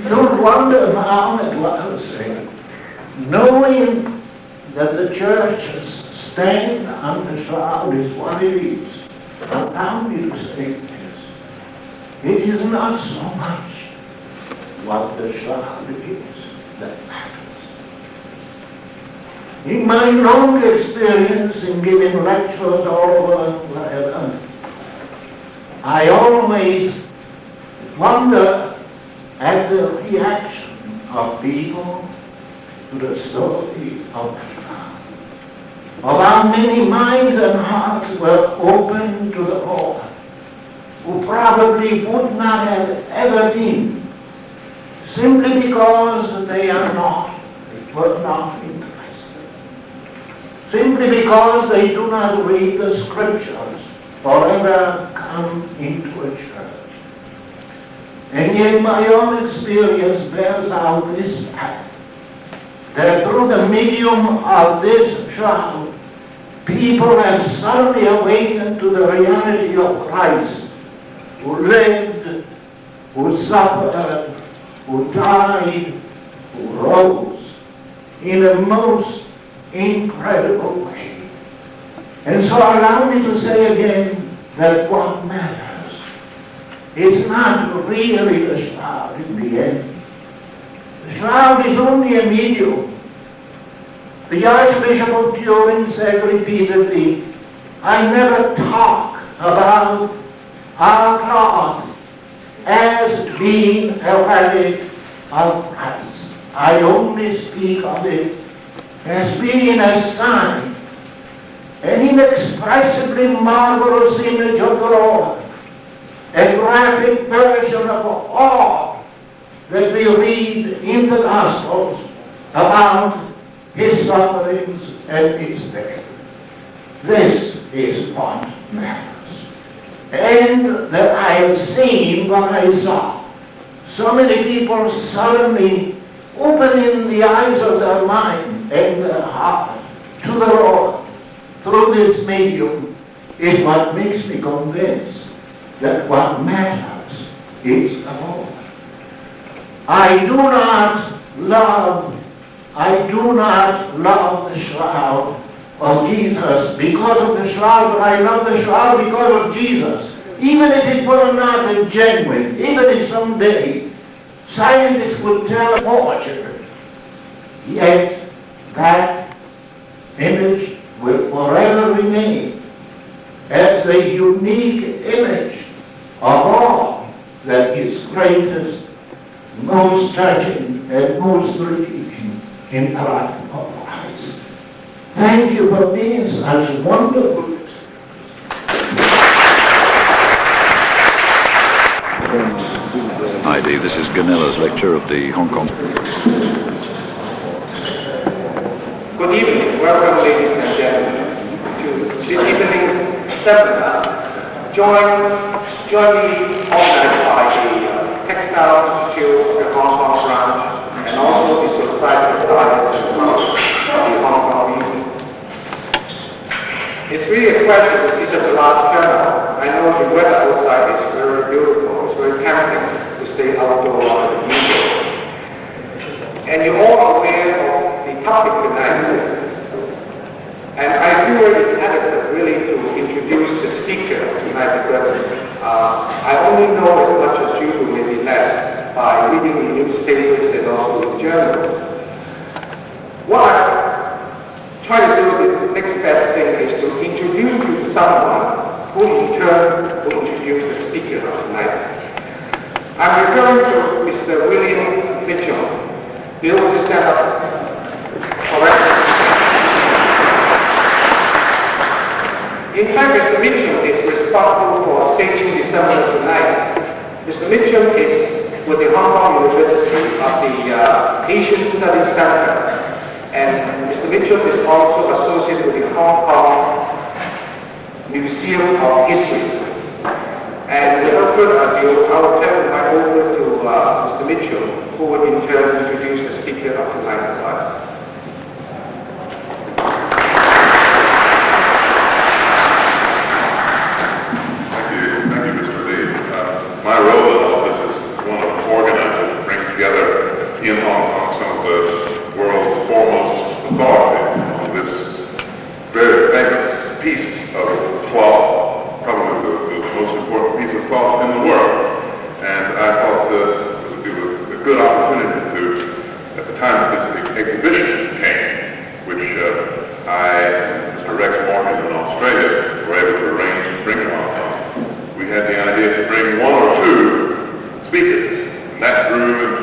Don't wonder how it was, knowing that the church's stand on the Shroud is what it is. But now you say this. It is not so much what the Shroud is that matters. In my long experience in giving lectures all over Ireland, I always wonder at the reaction of people to the story of the Shroud, of how many minds and hearts were open to the Lord, who probably would not have ever been, simply because they were not interested, simply because they do not read the Scriptures or ever come into a church. And yet my own experience bears out this fact, that through the medium of this Shroud, people have suddenly awakened to the reality of Christ, who lived, who suffered, who died, who rose in a most incredible way. And so allow me to say again that what matters is not really the Shroud in the end. The Shroud is only a medium. The Archbishop of Turin said repeatedly, I never talk about our cloth as being a relic of Christ. I only speak of it as being a sign, an inexpressibly marvelous image of the Lord, a graphic version of all that we read in the Gospels about his sufferings and his death. This is what matters. And that I have seen what I saw. So many people suddenly opening the eyes of their mind and their heart to the Lord through this medium is what makes me convinced that what matters is the Lord. I do not love the Shroud of Jesus because of the Shroud, but I love the Shroud because of Jesus. Even if it were not genuine, even if someday scientists would tell a fortune, yet that image will forever remain as the unique image of all that is greatest, most touching, and most revealing in the life of Christ. Thank you for being such wonderful. Hi, Dave. This is Ganella's lecture of the Hong Kong. Good evening. Welcome, ladies and gentlemen, to this evening's seminar. Join me organized by the text Textile Institute of the Hong Kong branch, and also the Society of Artists and Crafts of the Hong Kong region. It's really a pleasure to see such a large turnout. I know the weather outside is very beautiful. It's very tempting to stay outdoors longer than usual. And you're all aware of the topic tonight. And I feel very inadequate really to introduce the speaker tonight because I only know as much as you do, maybe less, by reading the newspapers and also the journals. What I try to do is the next best thing is to introduce you to someone who in turn will introduce the speaker of tonight. I'm referring to Mr. William Mitchell. Bill, will you stand up? All right. In fact, Mr. Mitchell is responsible for staging the seminar tonight. Mr. Mitchell is with the Hong Kong University of the Asian Studies Center. And Mr. Mitchell is also associated with the Hong Kong Museum of History. And without further ado, I will turn my over to Mr. Mitchell, who will in turn introduce the speaker of tonight's class. My role in all this is one of organizers to bring together in Hong Kong some of the world's foremost authorities on this very famous piece of cloth, probably the most important piece of cloth in the world. And I thought it would be a good opportunity to, at the time that this exhibition came, which I and Mr. Rex Morgan in Australia were able to arrange to bring to Hong Kong, we had the idea to bring one or two speakers, and that grew